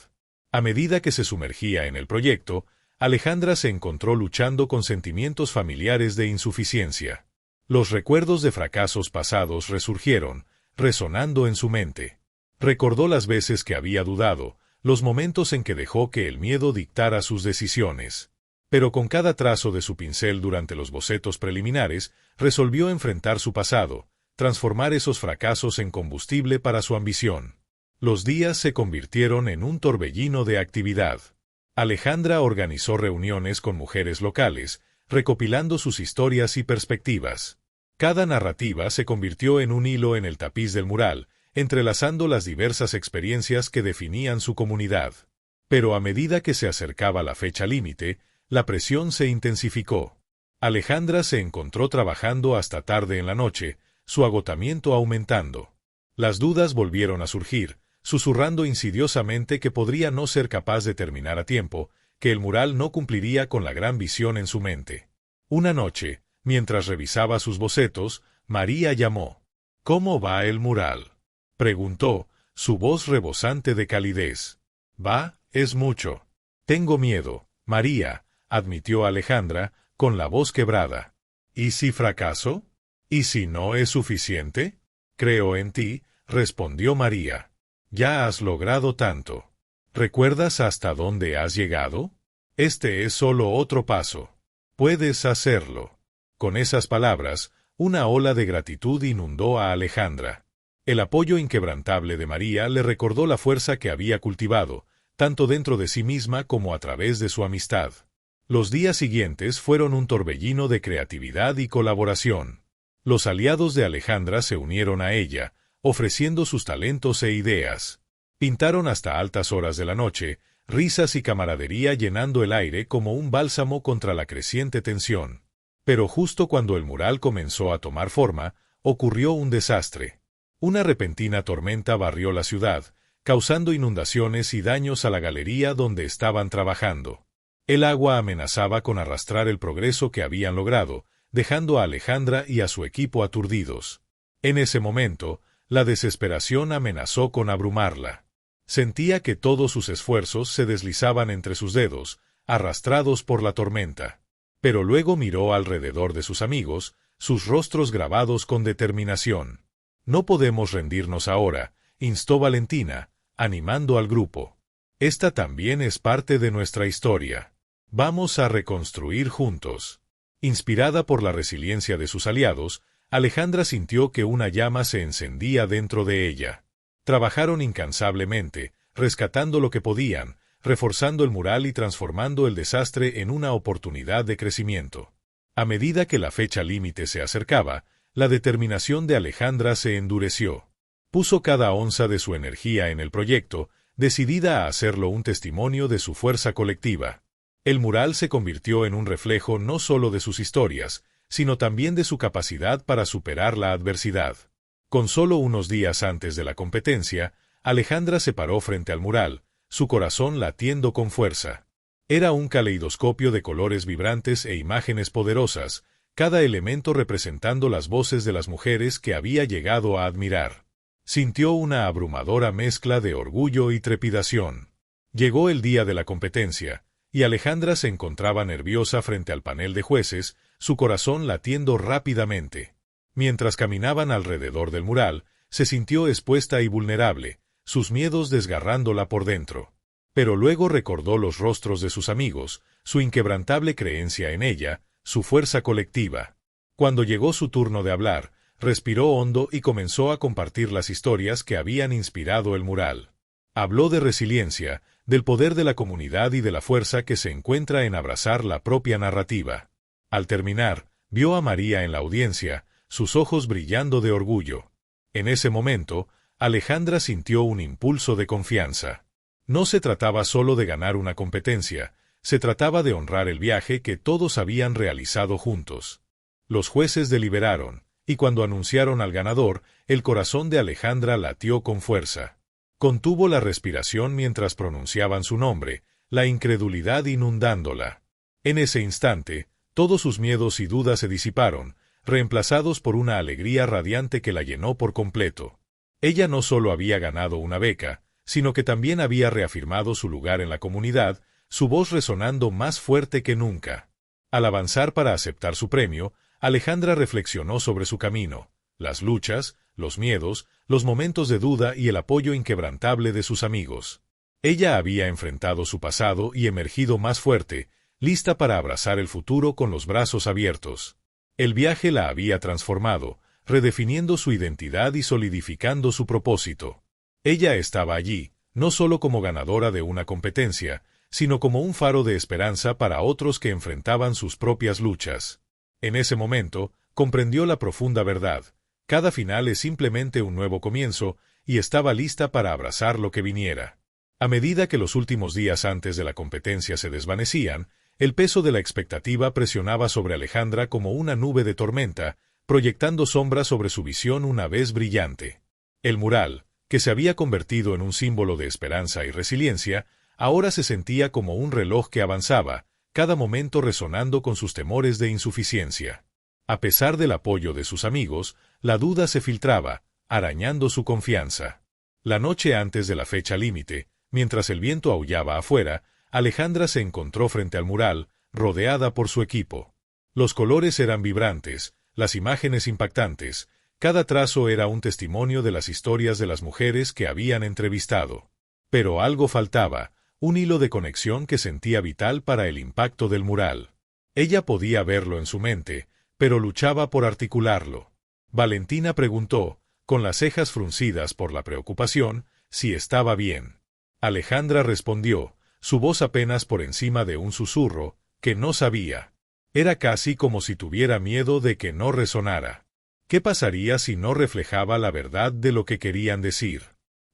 [SPEAKER 1] A medida que se sumergía en el proyecto, Alejandra se encontró luchando con sentimientos familiares de insuficiencia. Los recuerdos de fracasos pasados resurgieron, resonando en su mente. Recordó las veces que había dudado, los momentos en que dejó que el miedo dictara sus decisiones. Pero con cada trazo de su pincel durante los bocetos preliminares, resolvió enfrentar su pasado, transformar esos fracasos en combustible para su ambición. Los días se convirtieron en un torbellino de actividad. Alejandra organizó reuniones con mujeres locales, recopilando sus historias y perspectivas. Cada narrativa se convirtió en un hilo en el tapiz del mural, entrelazando las diversas experiencias que definían su comunidad. Pero a medida que se acercaba la fecha límite, la presión se intensificó. Alejandra se encontró trabajando hasta tarde en la noche, su agotamiento aumentando. Las dudas volvieron a surgir, susurrando insidiosamente que podría no ser capaz de terminar a tiempo, que el mural no cumpliría con la gran visión en su mente. Una noche, mientras revisaba sus bocetos, María llamó. «¿Cómo va el mural?», preguntó, su voz rebosante de calidez. «Va, es mucho. Tengo miedo, María», admitió Alejandra, con la voz quebrada. «¿Y si fracaso? ¿Y si no es suficiente?». «Creo en ti», respondió María. «Ya has logrado tanto. ¿Recuerdas hasta dónde has llegado? Este es solo otro paso. Puedes hacerlo». Con esas palabras, una ola de gratitud inundó a Alejandra. El apoyo inquebrantable de María le recordó la fuerza que había cultivado, tanto dentro de sí misma como a través de su amistad. Los días siguientes fueron un torbellino de creatividad y colaboración. Los aliados de Alejandra se unieron a ella, ofreciendo sus talentos e ideas. Pintaron hasta altas horas de la noche, risas y camaradería llenando el aire como un bálsamo contra la creciente tensión. Pero justo cuando el mural comenzó a tomar forma, ocurrió un desastre. Una repentina tormenta barrió la ciudad, causando inundaciones y daños a la galería donde estaban trabajando. El agua amenazaba con arrastrar el progreso que habían logrado, dejando a Alejandra y a su equipo aturdidos. En ese momento, la desesperación amenazó con abrumarla. Sentía que todos sus esfuerzos se deslizaban entre sus dedos, arrastrados por la tormenta. Pero luego miró alrededor de sus amigos, sus rostros grabados con determinación. «No podemos rendirnos ahora», instó Valentina, animando al grupo. «Esta también es parte de nuestra historia. Vamos a reconstruir juntos». Inspirada por la resiliencia de sus aliados, Alejandra sintió que una llama se encendía dentro de ella. Trabajaron incansablemente, rescatando lo que podían, reforzando el mural y transformando el desastre en una oportunidad de crecimiento. A medida que la fecha límite se acercaba, la determinación de Alejandra se endureció. Puso cada onza de su energía en el proyecto, decidida a hacerlo un testimonio de su fuerza colectiva. El mural se convirtió en un reflejo no solo de sus historias, sino también de su capacidad para superar la adversidad. Con solo unos días antes de la competencia, Alejandra se paró frente al mural, su corazón latiendo con fuerza. Era un caleidoscopio de colores vibrantes e imágenes poderosas, cada elemento representando las voces de las mujeres que había llegado a admirar. Sintió una abrumadora mezcla de orgullo y trepidación. Llegó el día de la competencia, y Alejandra se encontraba nerviosa frente al panel de jueces, su corazón latiendo rápidamente. Mientras caminaban alrededor del mural, se sintió expuesta y vulnerable, sus miedos desgarrándola por dentro. Pero luego recordó los rostros de sus amigos, su inquebrantable creencia en ella, su fuerza colectiva. Cuando llegó su turno de hablar, respiró hondo y comenzó a compartir las historias que habían inspirado el mural. Habló de resiliencia, del poder de la comunidad y de la fuerza que se encuentra en abrazar la propia narrativa. Al terminar, vio a María en la audiencia, sus ojos brillando de orgullo. En ese momento, Alejandra sintió un impulso de confianza. No se trataba solo de ganar una competencia, se trataba de honrar el viaje que todos habían realizado juntos. Los jueces deliberaron, y cuando anunciaron al ganador, el corazón de Alejandra latió con fuerza. Contuvo la respiración mientras pronunciaban su nombre, la incredulidad inundándola. En ese instante, todos sus miedos y dudas se disiparon, reemplazados por una alegría radiante que la llenó por completo. Ella no solo había ganado una beca, sino que también había reafirmado su lugar en la comunidad, su voz resonando más fuerte que nunca. Al avanzar para aceptar su premio, Alejandra reflexionó sobre su camino, las luchas, los miedos, los momentos de duda y el apoyo inquebrantable de sus amigos. Ella había enfrentado su pasado y emergido más fuerte, lista para abrazar el futuro con los brazos abiertos. El viaje la había transformado, redefiniendo su identidad y solidificando su propósito. Ella estaba allí, no solo como ganadora de una competencia, sino como un faro de esperanza para otros que enfrentaban sus propias luchas. En ese momento, comprendió la profunda verdad. Cada final es simplemente un nuevo comienzo, y estaba lista para abrazar lo que viniera. A medida que los últimos días antes de la competencia se desvanecían, el peso de la expectativa presionaba sobre Alejandra como una nube de tormenta, proyectando sombras sobre su visión una vez brillante. El mural, que se había convertido en un símbolo de esperanza y resiliencia, ahora se sentía como un reloj que avanzaba, cada momento resonando con sus temores de insuficiencia. A pesar del apoyo de sus amigos, la duda se filtraba, arañando su confianza. La noche antes de la fecha límite, mientras el viento aullaba afuera, Alejandra se encontró frente al mural, rodeada por su equipo. Los colores eran vibrantes, las imágenes impactantes, cada trazo era un testimonio de las historias de las mujeres que habían entrevistado. Pero algo faltaba, un hilo de conexión que sentía vital para el impacto del mural. Ella podía verlo en su mente, pero luchaba por articularlo. Valentina preguntó, con las cejas fruncidas por la preocupación, si estaba bien. Alejandra respondió, su voz apenas por encima de un susurro, que no sabía. Era casi como si tuviera miedo de que no resonara. ¿Qué pasaría si no reflejaba la verdad de lo que querían decir?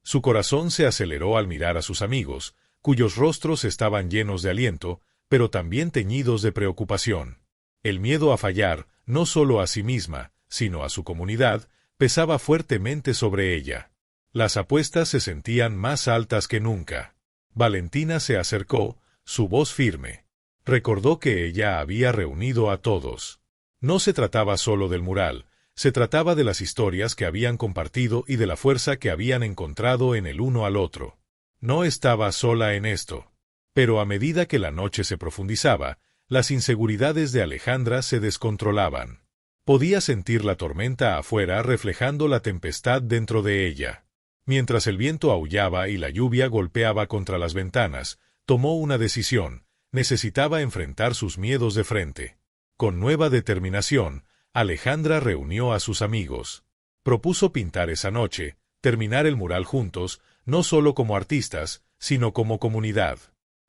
[SPEAKER 1] Su corazón se aceleró al mirar a sus amigos, cuyos rostros estaban llenos de aliento, pero también teñidos de preocupación. El miedo a fallar, no solo a sí misma, sino a su comunidad, pesaba fuertemente sobre ella. Las apuestas se sentían más altas que nunca. Valentina se acercó, su voz firme. Recordó que ella había reunido a todos. No se trataba solo del mural, se trataba de las historias que habían compartido y de la fuerza que habían encontrado en el uno al otro. No estaba sola en esto. Pero a medida que la noche se profundizaba, las inseguridades de Alejandra se descontrolaban. Podía sentir la tormenta afuera reflejando la tempestad dentro de ella. Mientras el viento aullaba y la lluvia golpeaba contra las ventanas, tomó una decisión: necesitaba enfrentar sus miedos de frente. Con nueva determinación, Alejandra reunió a sus amigos. Propuso pintar esa noche, terminar el mural juntos, no solo como artistas, sino como comunidad.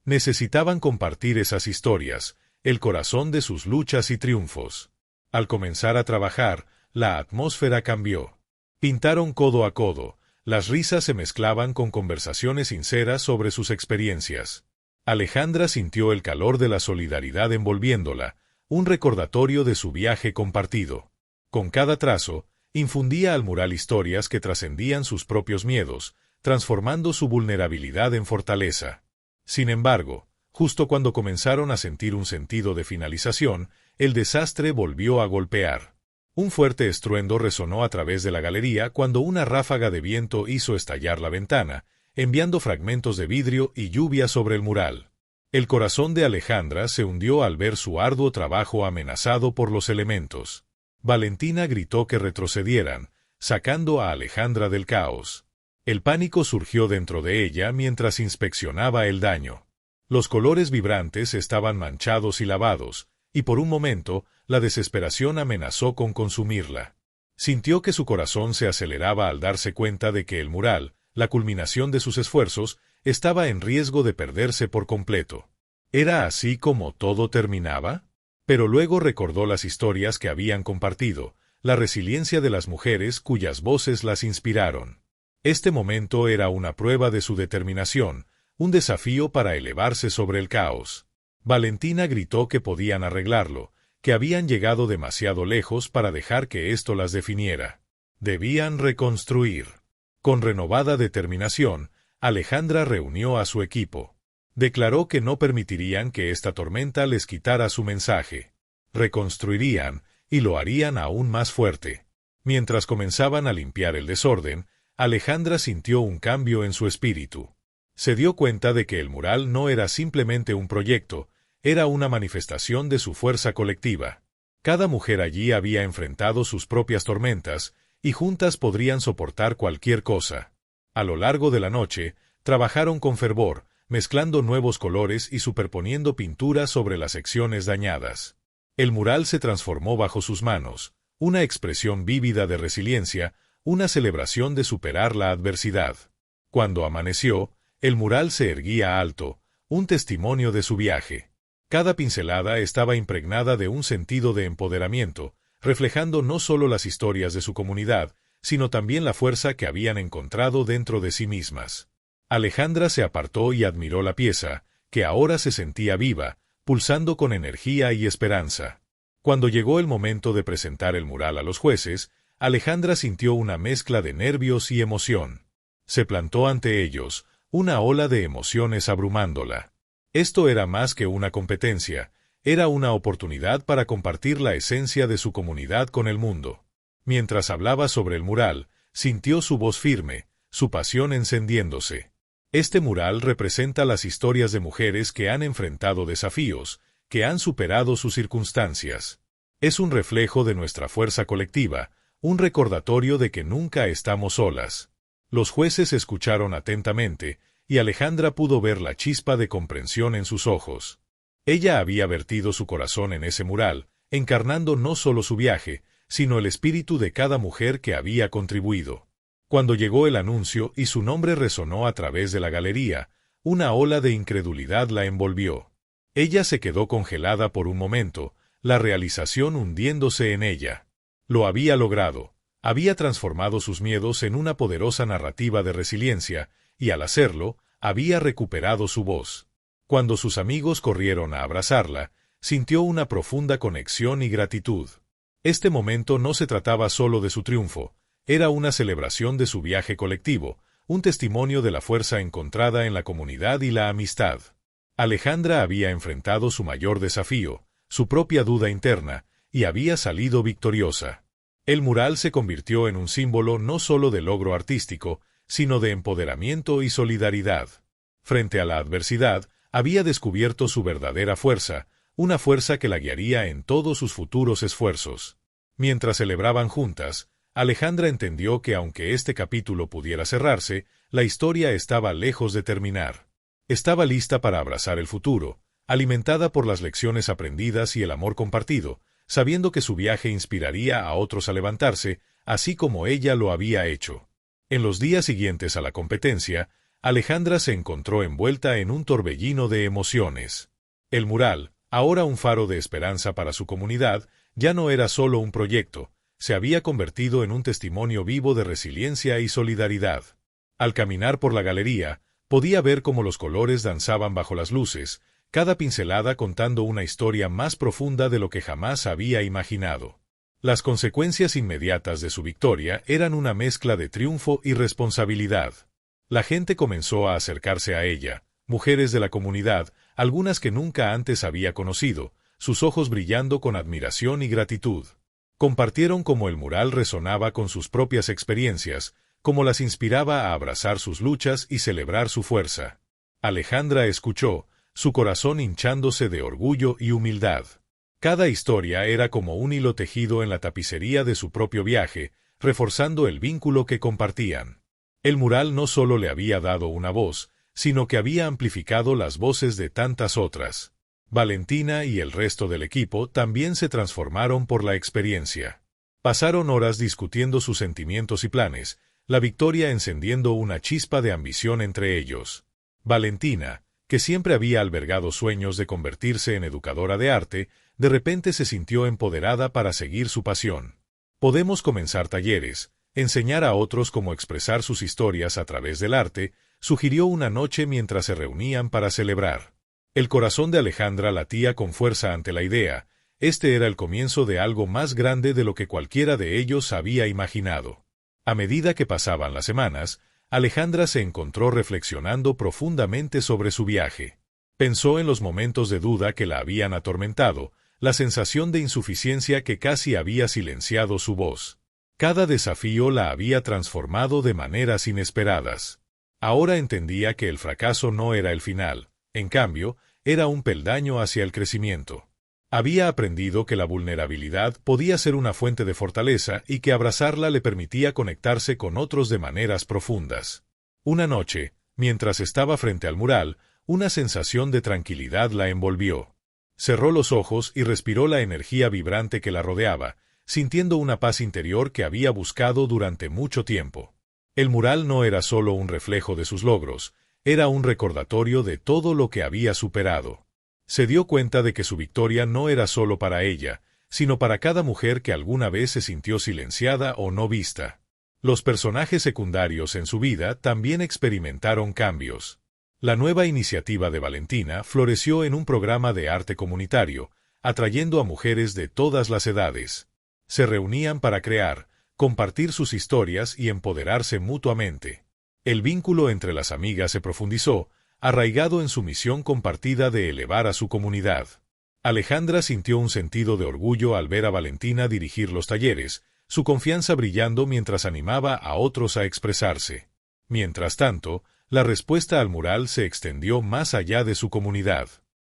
[SPEAKER 1] Necesitaban compartir esas historias, el corazón de sus luchas y triunfos. Al comenzar a trabajar, la atmósfera cambió. Pintaron codo a codo, las risas se mezclaban con conversaciones sinceras sobre sus experiencias. Alejandra sintió el calor de la solidaridad envolviéndola, un recordatorio de su viaje compartido. Con cada trazo, infundía al mural historias que trascendían sus propios miedos, transformando su vulnerabilidad en fortaleza. Sin embargo, justo cuando comenzaron a sentir un sentido de finalización, el desastre volvió a golpear. Un fuerte estruendo resonó a través de la galería cuando una ráfaga de viento hizo estallar la ventana, enviando fragmentos de vidrio y lluvia sobre el mural. El corazón de Alejandra se hundió al ver su arduo trabajo amenazado por los elementos. Valentina gritó que retrocedieran, sacando a Alejandra del caos. El pánico surgió dentro de ella mientras inspeccionaba el daño. Los colores vibrantes estaban manchados y lavados, y por un momento, la desesperación amenazó con consumirla. Sintió que su corazón se aceleraba al darse cuenta de que el mural, la culminación de sus esfuerzos, estaba en riesgo de perderse por completo. ¿Era así como todo terminaba? Pero luego recordó las historias que habían compartido, la resiliencia de las mujeres cuyas voces las inspiraron. Este momento era una prueba de su determinación, un desafío para elevarse sobre el caos. Valentina gritó que podían arreglarlo, que habían llegado demasiado lejos para dejar que esto las definiera. Debían reconstruir. Con renovada determinación, Alejandra reunió a su equipo. Declaró que no permitirían que esta tormenta les quitara su mensaje. Reconstruirían, y lo harían aún más fuerte. Mientras comenzaban a limpiar el desorden, Alejandra sintió un cambio en su espíritu. Se dio cuenta de que el mural no era simplemente un proyecto, era una manifestación de su fuerza colectiva. Cada mujer allí había enfrentado sus propias tormentas, y juntas podrían soportar cualquier cosa. A lo largo de la noche, trabajaron con fervor, mezclando nuevos colores y superponiendo pinturas sobre las secciones dañadas. El mural se transformó bajo sus manos, una expresión vívida de resiliencia, una celebración de superar la adversidad. Cuando amaneció, el mural se erguía alto, un testimonio de su viaje. Cada pincelada estaba impregnada de un sentido de empoderamiento, reflejando no solo las historias de su comunidad, sino también la fuerza que habían encontrado dentro de sí mismas. Alejandra se apartó y admiró la pieza, que ahora se sentía viva, pulsando con energía y esperanza. Cuando llegó el momento de presentar el mural a los jueces, Alejandra sintió una mezcla de nervios y emoción. Se plantó ante ellos, una ola de emociones abrumándola. Esto era más que una competencia, era una oportunidad para compartir la esencia de su comunidad con el mundo. Mientras hablaba sobre el mural, sintió su voz firme, su pasión encendiéndose. Este mural representa las historias de mujeres que han enfrentado desafíos, que han superado sus circunstancias. Es un reflejo de nuestra fuerza colectiva, un recordatorio de que nunca estamos solas. Los jueces escucharon atentamente, y Alejandra pudo ver la chispa de comprensión en sus ojos. Ella había vertido su corazón en ese mural, encarnando no solo su viaje, sino el espíritu de cada mujer que había contribuido. Cuando llegó el anuncio y su nombre resonó a través de la galería, una ola de incredulidad la envolvió. Ella se quedó congelada por un momento, la realización hundiéndose en ella. Lo había logrado, había transformado sus miedos en una poderosa narrativa de resiliencia, y al hacerlo, había recuperado su voz. Cuando sus amigos corrieron a abrazarla, sintió una profunda conexión y gratitud. Este momento no se trataba solo de su triunfo, era una celebración de su viaje colectivo, un testimonio de la fuerza encontrada en la comunidad y la amistad. Alejandra había enfrentado su mayor desafío, su propia duda interna, y había salido victoriosa. El mural se convirtió en un símbolo no solo de logro artístico, sino de empoderamiento y solidaridad. Frente a la adversidad, había descubierto su verdadera fuerza, una fuerza que la guiaría en todos sus futuros esfuerzos. Mientras celebraban juntas, Alejandra entendió que aunque este capítulo pudiera cerrarse, la historia estaba lejos de terminar. Estaba lista para abrazar el futuro, alimentada por las lecciones aprendidas y el amor compartido, sabiendo que su viaje inspiraría a otros a levantarse, así como ella lo había hecho. En los días siguientes a la competencia, Alejandra se encontró envuelta en un torbellino de emociones. El mural, ahora un faro de esperanza para su comunidad, ya no era solo un proyecto, se había convertido en un testimonio vivo de resiliencia y solidaridad. Al caminar por la galería, podía ver cómo los colores danzaban bajo las luces, cada pincelada contando una historia más profunda de lo que jamás había imaginado. Las consecuencias inmediatas de su victoria eran una mezcla de triunfo y responsabilidad. La gente comenzó a acercarse a ella, mujeres de la comunidad, algunas que nunca antes había conocido, sus ojos brillando con admiración y gratitud. Compartieron cómo el mural resonaba con sus propias experiencias, cómo las inspiraba a abrazar sus luchas y celebrar su fuerza. Alejandra escuchó, su corazón hinchándose de orgullo y humildad. Cada historia era como un hilo tejido en la tapicería de su propio viaje, reforzando el vínculo que compartían. El mural no solo le había dado una voz, sino que había amplificado las voces de tantas otras. Valentina y el resto del equipo también se transformaron por la experiencia. Pasaron horas discutiendo sus sentimientos y planes, la victoria encendiendo una chispa de ambición entre ellos. Valentina, que siempre había albergado sueños de convertirse en educadora de arte, de repente se sintió empoderada para seguir su pasión. Podemos comenzar talleres, enseñar a otros cómo expresar sus historias a través del arte, sugirió una noche mientras se reunían para celebrar. El corazón de Alejandra latía con fuerza ante la idea, este era el comienzo de algo más grande de lo que cualquiera de ellos había imaginado. A medida que pasaban las semanas, Alejandra se encontró reflexionando profundamente sobre su viaje. Pensó en los momentos de duda que la habían atormentado, la sensación de insuficiencia que casi había silenciado su voz. Cada desafío la había transformado de maneras inesperadas. Ahora entendía que el fracaso no era el final, en cambio, era un peldaño hacia el crecimiento. Había aprendido que la vulnerabilidad podía ser una fuente de fortaleza y que abrazarla le permitía conectarse con otros de maneras profundas. Una noche, mientras estaba frente al mural, una sensación de tranquilidad la envolvió. Cerró los ojos y respiró la energía vibrante que la rodeaba, sintiendo una paz interior que había buscado durante mucho tiempo. El mural no era solo un reflejo de sus logros, era un recordatorio de todo lo que había superado. Se dio cuenta de que su victoria no era solo para ella, sino para cada mujer que alguna vez se sintió silenciada o no vista. Los personajes secundarios en su vida también experimentaron cambios. La nueva iniciativa de Valentina floreció en un programa de arte comunitario, atrayendo a mujeres de todas las edades. Se reunían para crear, compartir sus historias y empoderarse mutuamente. El vínculo entre las amigas se profundizó, arraigado en su misión compartida de elevar a su comunidad. Alejandra sintió un sentido de orgullo al ver a Valentina dirigir los talleres, su confianza brillando mientras animaba a otros a expresarse. Mientras tanto, la respuesta al mural se extendió más allá de su comunidad.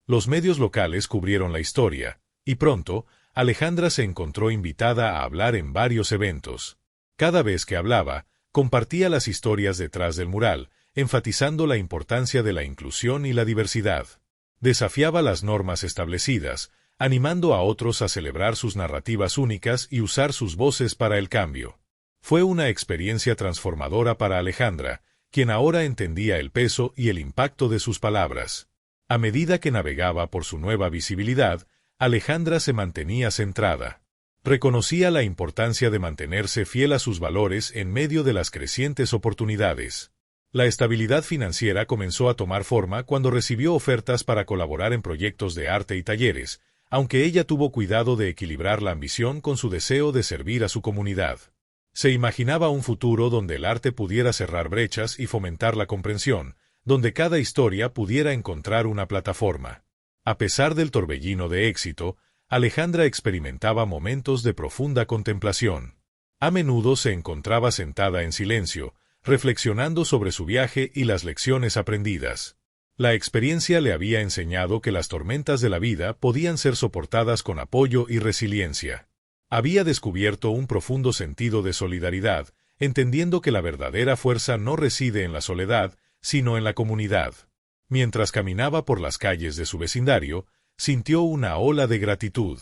[SPEAKER 1] Los medios locales cubrieron la historia, y pronto, Alejandra se encontró invitada a hablar en varios eventos. Cada vez que hablaba, compartía las historias detrás del mural, enfatizando la importancia de la inclusión y la diversidad. Desafiaba las normas establecidas, animando a otros a celebrar sus narrativas únicas y usar sus voces para el cambio. Fue una experiencia transformadora para Alejandra, quien ahora entendía el peso y el impacto de sus palabras. A medida que navegaba por su nueva visibilidad, Alejandra se mantenía centrada. Reconocía la importancia de mantenerse fiel a sus valores en medio de las crecientes oportunidades. La estabilidad financiera comenzó a tomar forma cuando recibió ofertas para colaborar en proyectos de arte y talleres, aunque ella tuvo cuidado de equilibrar la ambición con su deseo de servir a su comunidad. Se imaginaba un futuro donde el arte pudiera cerrar brechas y fomentar la comprensión, donde cada historia pudiera encontrar una plataforma. A pesar del torbellino de éxito, Alejandra experimentaba momentos de profunda contemplación. A menudo se encontraba sentada en silencio, reflexionando sobre su viaje y las lecciones aprendidas. La experiencia le había enseñado que las tormentas de la vida podían ser soportadas con apoyo y resiliencia. Había descubierto un profundo sentido de solidaridad, entendiendo que la verdadera fuerza no reside en la soledad, sino en la comunidad. Mientras caminaba por las calles de su vecindario, sintió una ola de gratitud.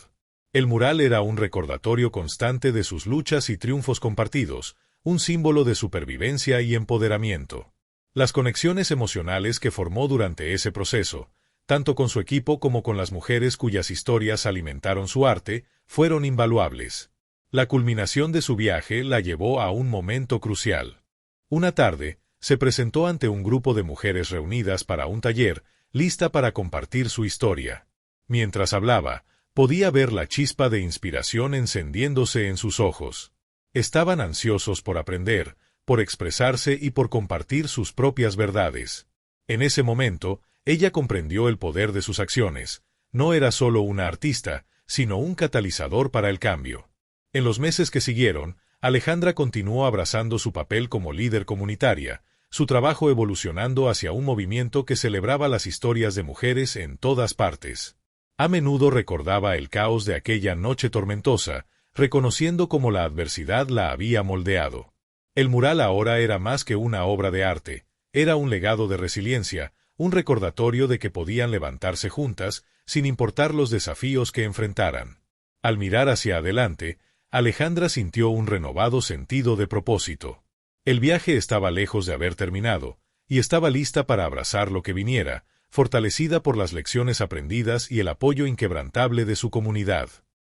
[SPEAKER 1] El mural era un recordatorio constante de sus luchas y triunfos compartidos, un símbolo de supervivencia y empoderamiento. Las conexiones emocionales que formó durante ese proceso, tanto con su equipo como con las mujeres cuyas historias alimentaron su arte, fueron invaluables. La culminación de su viaje la llevó a un momento crucial. Una tarde, se presentó ante un grupo de mujeres reunidas para un taller, lista para compartir su historia. Mientras hablaba, podía ver la chispa de inspiración encendiéndose en sus ojos. Estaban ansiosos por aprender, por expresarse y por compartir sus propias verdades. En ese momento, ella comprendió el poder de sus acciones. No era solo una artista, sino un catalizador para el cambio. En los meses que siguieron, Alejandra continuó abrazando su papel como líder comunitaria, su trabajo evolucionando hacia un movimiento que celebraba las historias de mujeres en todas partes. A menudo recordaba el caos de aquella noche tormentosa, reconociendo cómo la adversidad la había moldeado. El mural ahora era más que una obra de arte, era un legado de resiliencia, un recordatorio de que podían levantarse juntas, sin importar los desafíos que enfrentaran. Al mirar hacia adelante, Alejandra sintió un renovado sentido de propósito. El viaje estaba lejos de haber terminado, y estaba lista para abrazar lo que viniera, fortalecida por las lecciones aprendidas y el apoyo inquebrantable de su comunidad.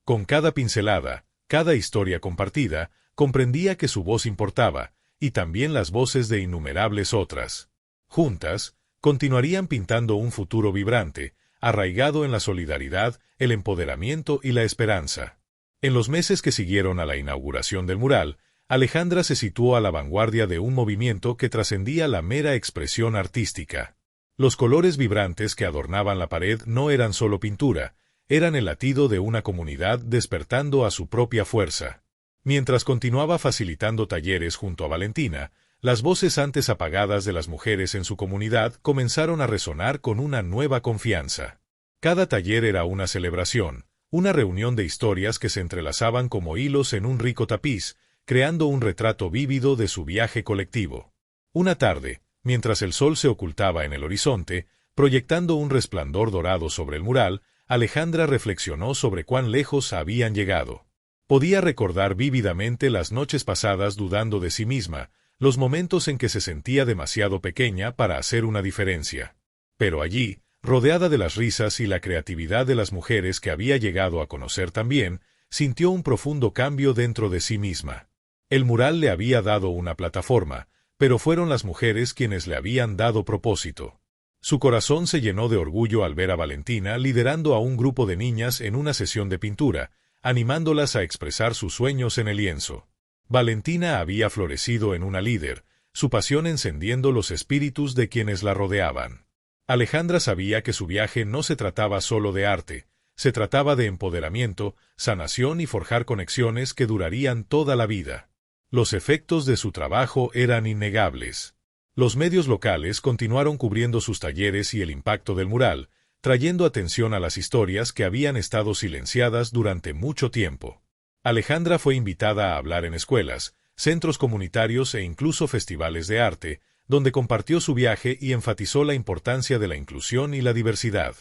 [SPEAKER 1] Con cada pincelada, cada historia compartida, comprendía que su voz importaba, y también las voces de innumerables otras. Juntas, continuarían pintando un futuro vibrante, arraigado en la solidaridad, el empoderamiento y la esperanza. En los meses que siguieron a la inauguración del mural, Alejandra se situó a la vanguardia de un movimiento que trascendía la mera expresión artística. Los colores vibrantes que adornaban la pared no eran solo pintura, eran el latido de una comunidad despertando a su propia fuerza. Mientras continuaba facilitando talleres junto a Valentina, las voces antes apagadas de las mujeres en su comunidad comenzaron a resonar con una nueva confianza. Cada taller era una celebración, una reunión de historias que se entrelazaban como hilos en un rico tapiz, creando un retrato vívido de su viaje colectivo. Una tarde, mientras el sol se ocultaba en el horizonte, proyectando un resplandor dorado sobre el mural, Alejandra reflexionó sobre cuán lejos habían llegado. Podía recordar vívidamente las noches pasadas dudando de sí misma, los momentos en que se sentía demasiado pequeña para hacer una diferencia. Pero allí, rodeada de las risas y la creatividad de las mujeres que había llegado a conocer también, sintió un profundo cambio dentro de sí misma. El mural le había dado una plataforma, pero fueron las mujeres quienes le habían dado propósito. Su corazón se llenó de orgullo al ver a Valentina liderando a un grupo de niñas en una sesión de pintura, animándolas a expresar sus sueños en el lienzo. Valentina había florecido en una líder, su pasión encendiendo los espíritus de quienes la rodeaban. Alejandra sabía que su viaje no se trataba solo de arte, se trataba de empoderamiento, sanación y forjar conexiones que durarían toda la vida. Los efectos de su trabajo eran innegables. Los medios locales continuaron cubriendo sus talleres y el impacto del mural, trayendo atención a las historias que habían estado silenciadas durante mucho tiempo. Alejandra fue invitada a hablar en escuelas, centros comunitarios e incluso festivales de arte, donde compartió su viaje y enfatizó la importancia de la inclusión y la diversidad.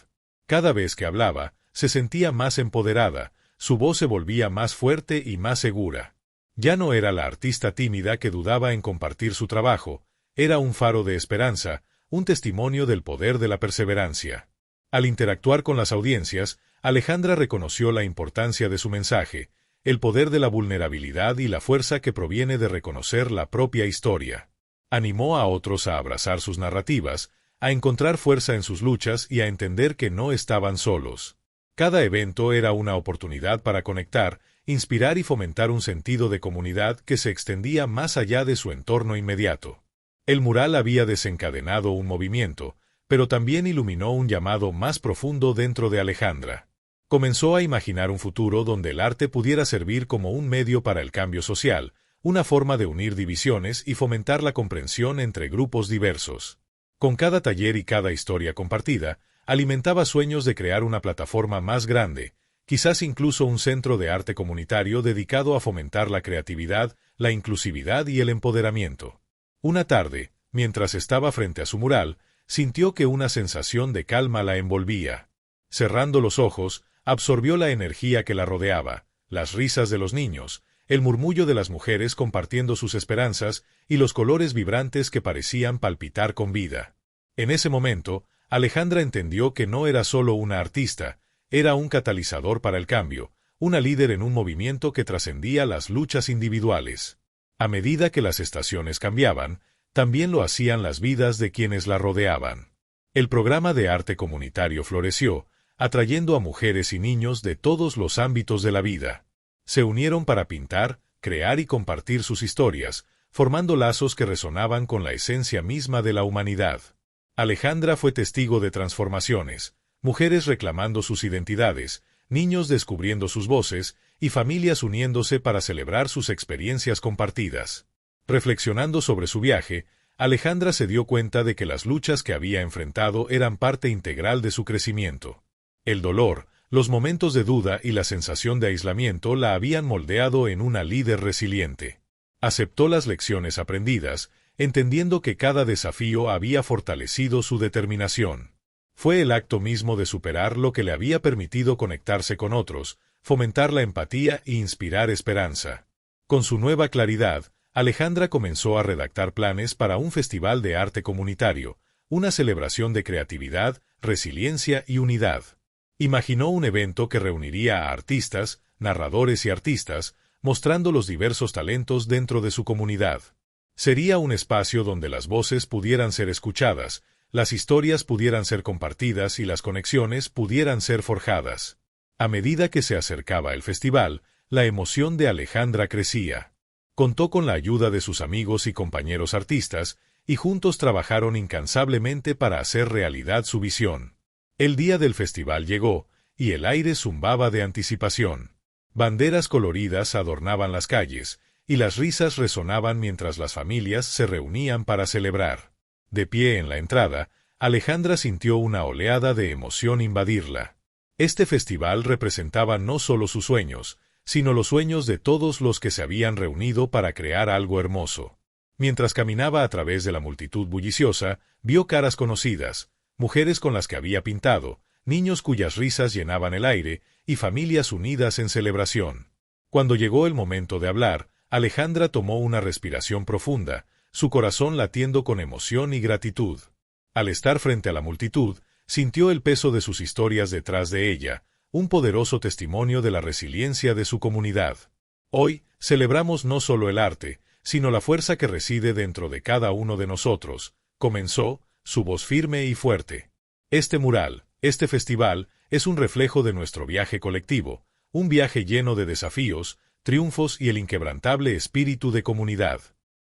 [SPEAKER 1] Cada vez que hablaba, se sentía más empoderada, su voz se volvía más fuerte y más segura. Ya no era la artista tímida que dudaba en compartir su trabajo, era un faro de esperanza, un testimonio del poder de la perseverancia. Al interactuar con las audiencias, Alejandra reconoció la importancia de su mensaje, el poder de la vulnerabilidad y la fuerza que proviene de reconocer la propia historia. Animó a otros a abrazar sus narrativas, a encontrar fuerza en sus luchas y a entender que no estaban solos. Cada evento era una oportunidad para conectar, inspirar y fomentar un sentido de comunidad que se extendía más allá de su entorno inmediato. El mural había desencadenado un movimiento, pero también iluminó un llamado más profundo dentro de Alejandra. Comenzó a imaginar un futuro donde el arte pudiera servir como un medio para el cambio social, una forma de unir divisiones y fomentar la comprensión entre grupos diversos. Con cada taller y cada historia compartida, alimentaba sueños de crear una plataforma más grande, quizás incluso un centro de arte comunitario dedicado a fomentar la creatividad, la inclusividad y el empoderamiento. Una tarde, mientras estaba frente a su mural, sintió que una sensación de calma la envolvía. Cerrando los ojos, absorbió la energía que la rodeaba, las risas de los niños, el murmullo de las mujeres compartiendo sus esperanzas y los colores vibrantes que parecían palpitar con vida. En ese momento, Alejandra entendió que no era solo una artista, era un catalizador para el cambio, una líder en un movimiento que trascendía las luchas individuales. A medida que las estaciones cambiaban, también lo hacían las vidas de quienes la rodeaban. El programa de arte comunitario floreció, atrayendo a mujeres y niños de todos los ámbitos de la vida. Se unieron para pintar, crear y compartir sus historias, formando lazos que resonaban con la esencia misma de la humanidad. Alejandra fue testigo de transformaciones, mujeres reclamando sus identidades, niños descubriendo sus voces y familias uniéndose para celebrar sus experiencias compartidas. Reflexionando sobre su viaje, Alejandra se dio cuenta de que las luchas que había enfrentado eran parte integral de su crecimiento. El dolor, los momentos de duda y la sensación de aislamiento la habían moldeado en una líder resiliente. Aceptó las lecciones aprendidas, entendiendo que cada desafío había fortalecido su determinación. Fue el acto mismo de superar lo que le había permitido conectarse con otros, fomentar la empatía e inspirar esperanza. Con su nueva claridad, Alejandra comenzó a redactar planes para un festival de arte comunitario, una celebración de creatividad, resiliencia y unidad. Imaginó un evento que reuniría a artistas, narradores y artistas, mostrando los diversos talentos dentro de su comunidad. Sería un espacio donde las voces pudieran ser escuchadas, las historias pudieran ser compartidas y las conexiones pudieran ser forjadas. A medida que se acercaba el festival, la emoción de Alejandra crecía. Contó con la ayuda de sus amigos y compañeros artistas, y juntos trabajaron incansablemente para hacer realidad su visión. El día del festival llegó, y el aire zumbaba de anticipación. Banderas coloridas adornaban las calles, y las risas resonaban mientras las familias se reunían para celebrar. De pie en la entrada, Alejandra sintió una oleada de emoción invadirla. Este festival representaba no solo sus sueños, sino los sueños de todos los que se habían reunido para crear algo hermoso. Mientras caminaba a través de la multitud bulliciosa, vio caras conocidas, mujeres con las que había pintado, niños cuyas risas llenaban el aire, y familias unidas en celebración. Cuando llegó el momento de hablar, Alejandra tomó una respiración profunda, su corazón latiendo con emoción y gratitud. Al estar frente a la multitud, sintió el peso de sus historias detrás de ella, un poderoso testimonio de la resiliencia de su comunidad. Hoy, celebramos no solo el arte, sino la fuerza que reside dentro de cada uno de nosotros, comenzó, su voz firme y fuerte. Este mural, este festival, es un reflejo de nuestro viaje colectivo, un viaje lleno de desafíos, triunfos y el inquebrantable espíritu de comunidad.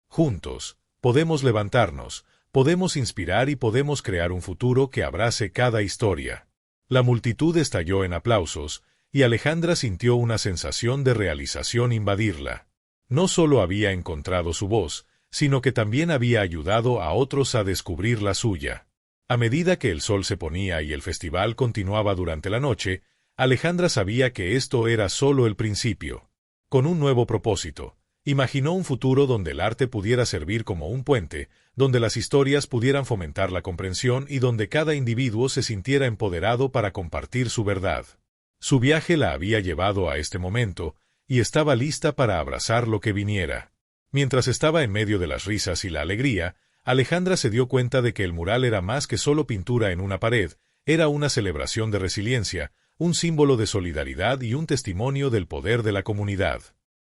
[SPEAKER 1] Juntos, podemos levantarnos, podemos inspirar y podemos crear un futuro que abrace cada historia. La multitud estalló en aplausos, y Alejandra sintió una sensación de realización invadirla. No solo había encontrado su voz, sino que también había ayudado a otros a descubrir la suya. A medida que el sol se ponía y el festival continuaba durante la noche, Alejandra sabía que esto era solo el principio. Con un nuevo propósito, imaginó un futuro donde el arte pudiera servir como un puente, donde las historias pudieran fomentar la comprensión y donde cada individuo se sintiera empoderado para compartir su verdad. Su viaje la había llevado a este momento, y estaba lista para abrazar lo que viniera. Mientras estaba en medio de las risas y la alegría, Alejandra se dio cuenta de que el mural era más que solo pintura en una pared, era una celebración de resiliencia, un símbolo de solidaridad y un testimonio del poder de la comunidad.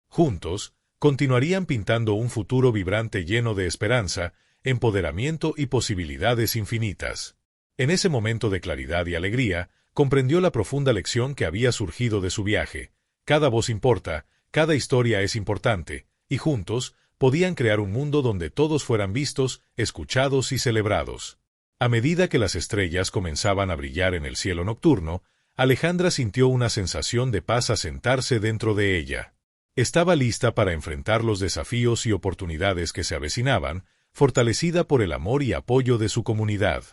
[SPEAKER 1] Juntos, continuarían pintando un futuro vibrante lleno de esperanza, empoderamiento y posibilidades infinitas. En ese momento de claridad y alegría, Comprendió la profunda lección que había surgido de su viaje. Cada voz importa, cada historia es importante, y juntos podían crear un mundo donde todos fueran vistos, escuchados y celebrados. A medida que las estrellas comenzaban a brillar en el cielo nocturno, Alejandra sintió una sensación de paz asentarse dentro de ella. Estaba lista para enfrentar los desafíos y oportunidades que se avecinaban, fortalecida por el amor y apoyo de su comunidad.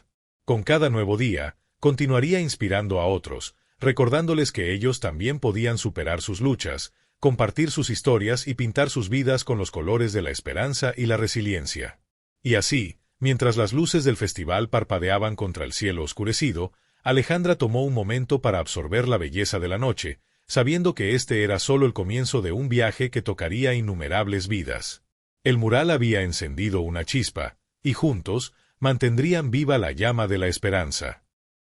[SPEAKER 1] Con cada nuevo día, continuaría inspirando a otros, recordándoles que ellos también podían superar sus luchas, compartir sus historias y pintar sus vidas con los colores de la esperanza y la resiliencia. Y así, mientras las luces del festival parpadeaban contra el cielo oscurecido, Alejandra tomó un momento para absorber la belleza de la noche, sabiendo que este era solo el comienzo de un viaje que tocaría innumerables vidas. El mural había encendido una chispa, y juntos mantendrían viva la llama de la esperanza.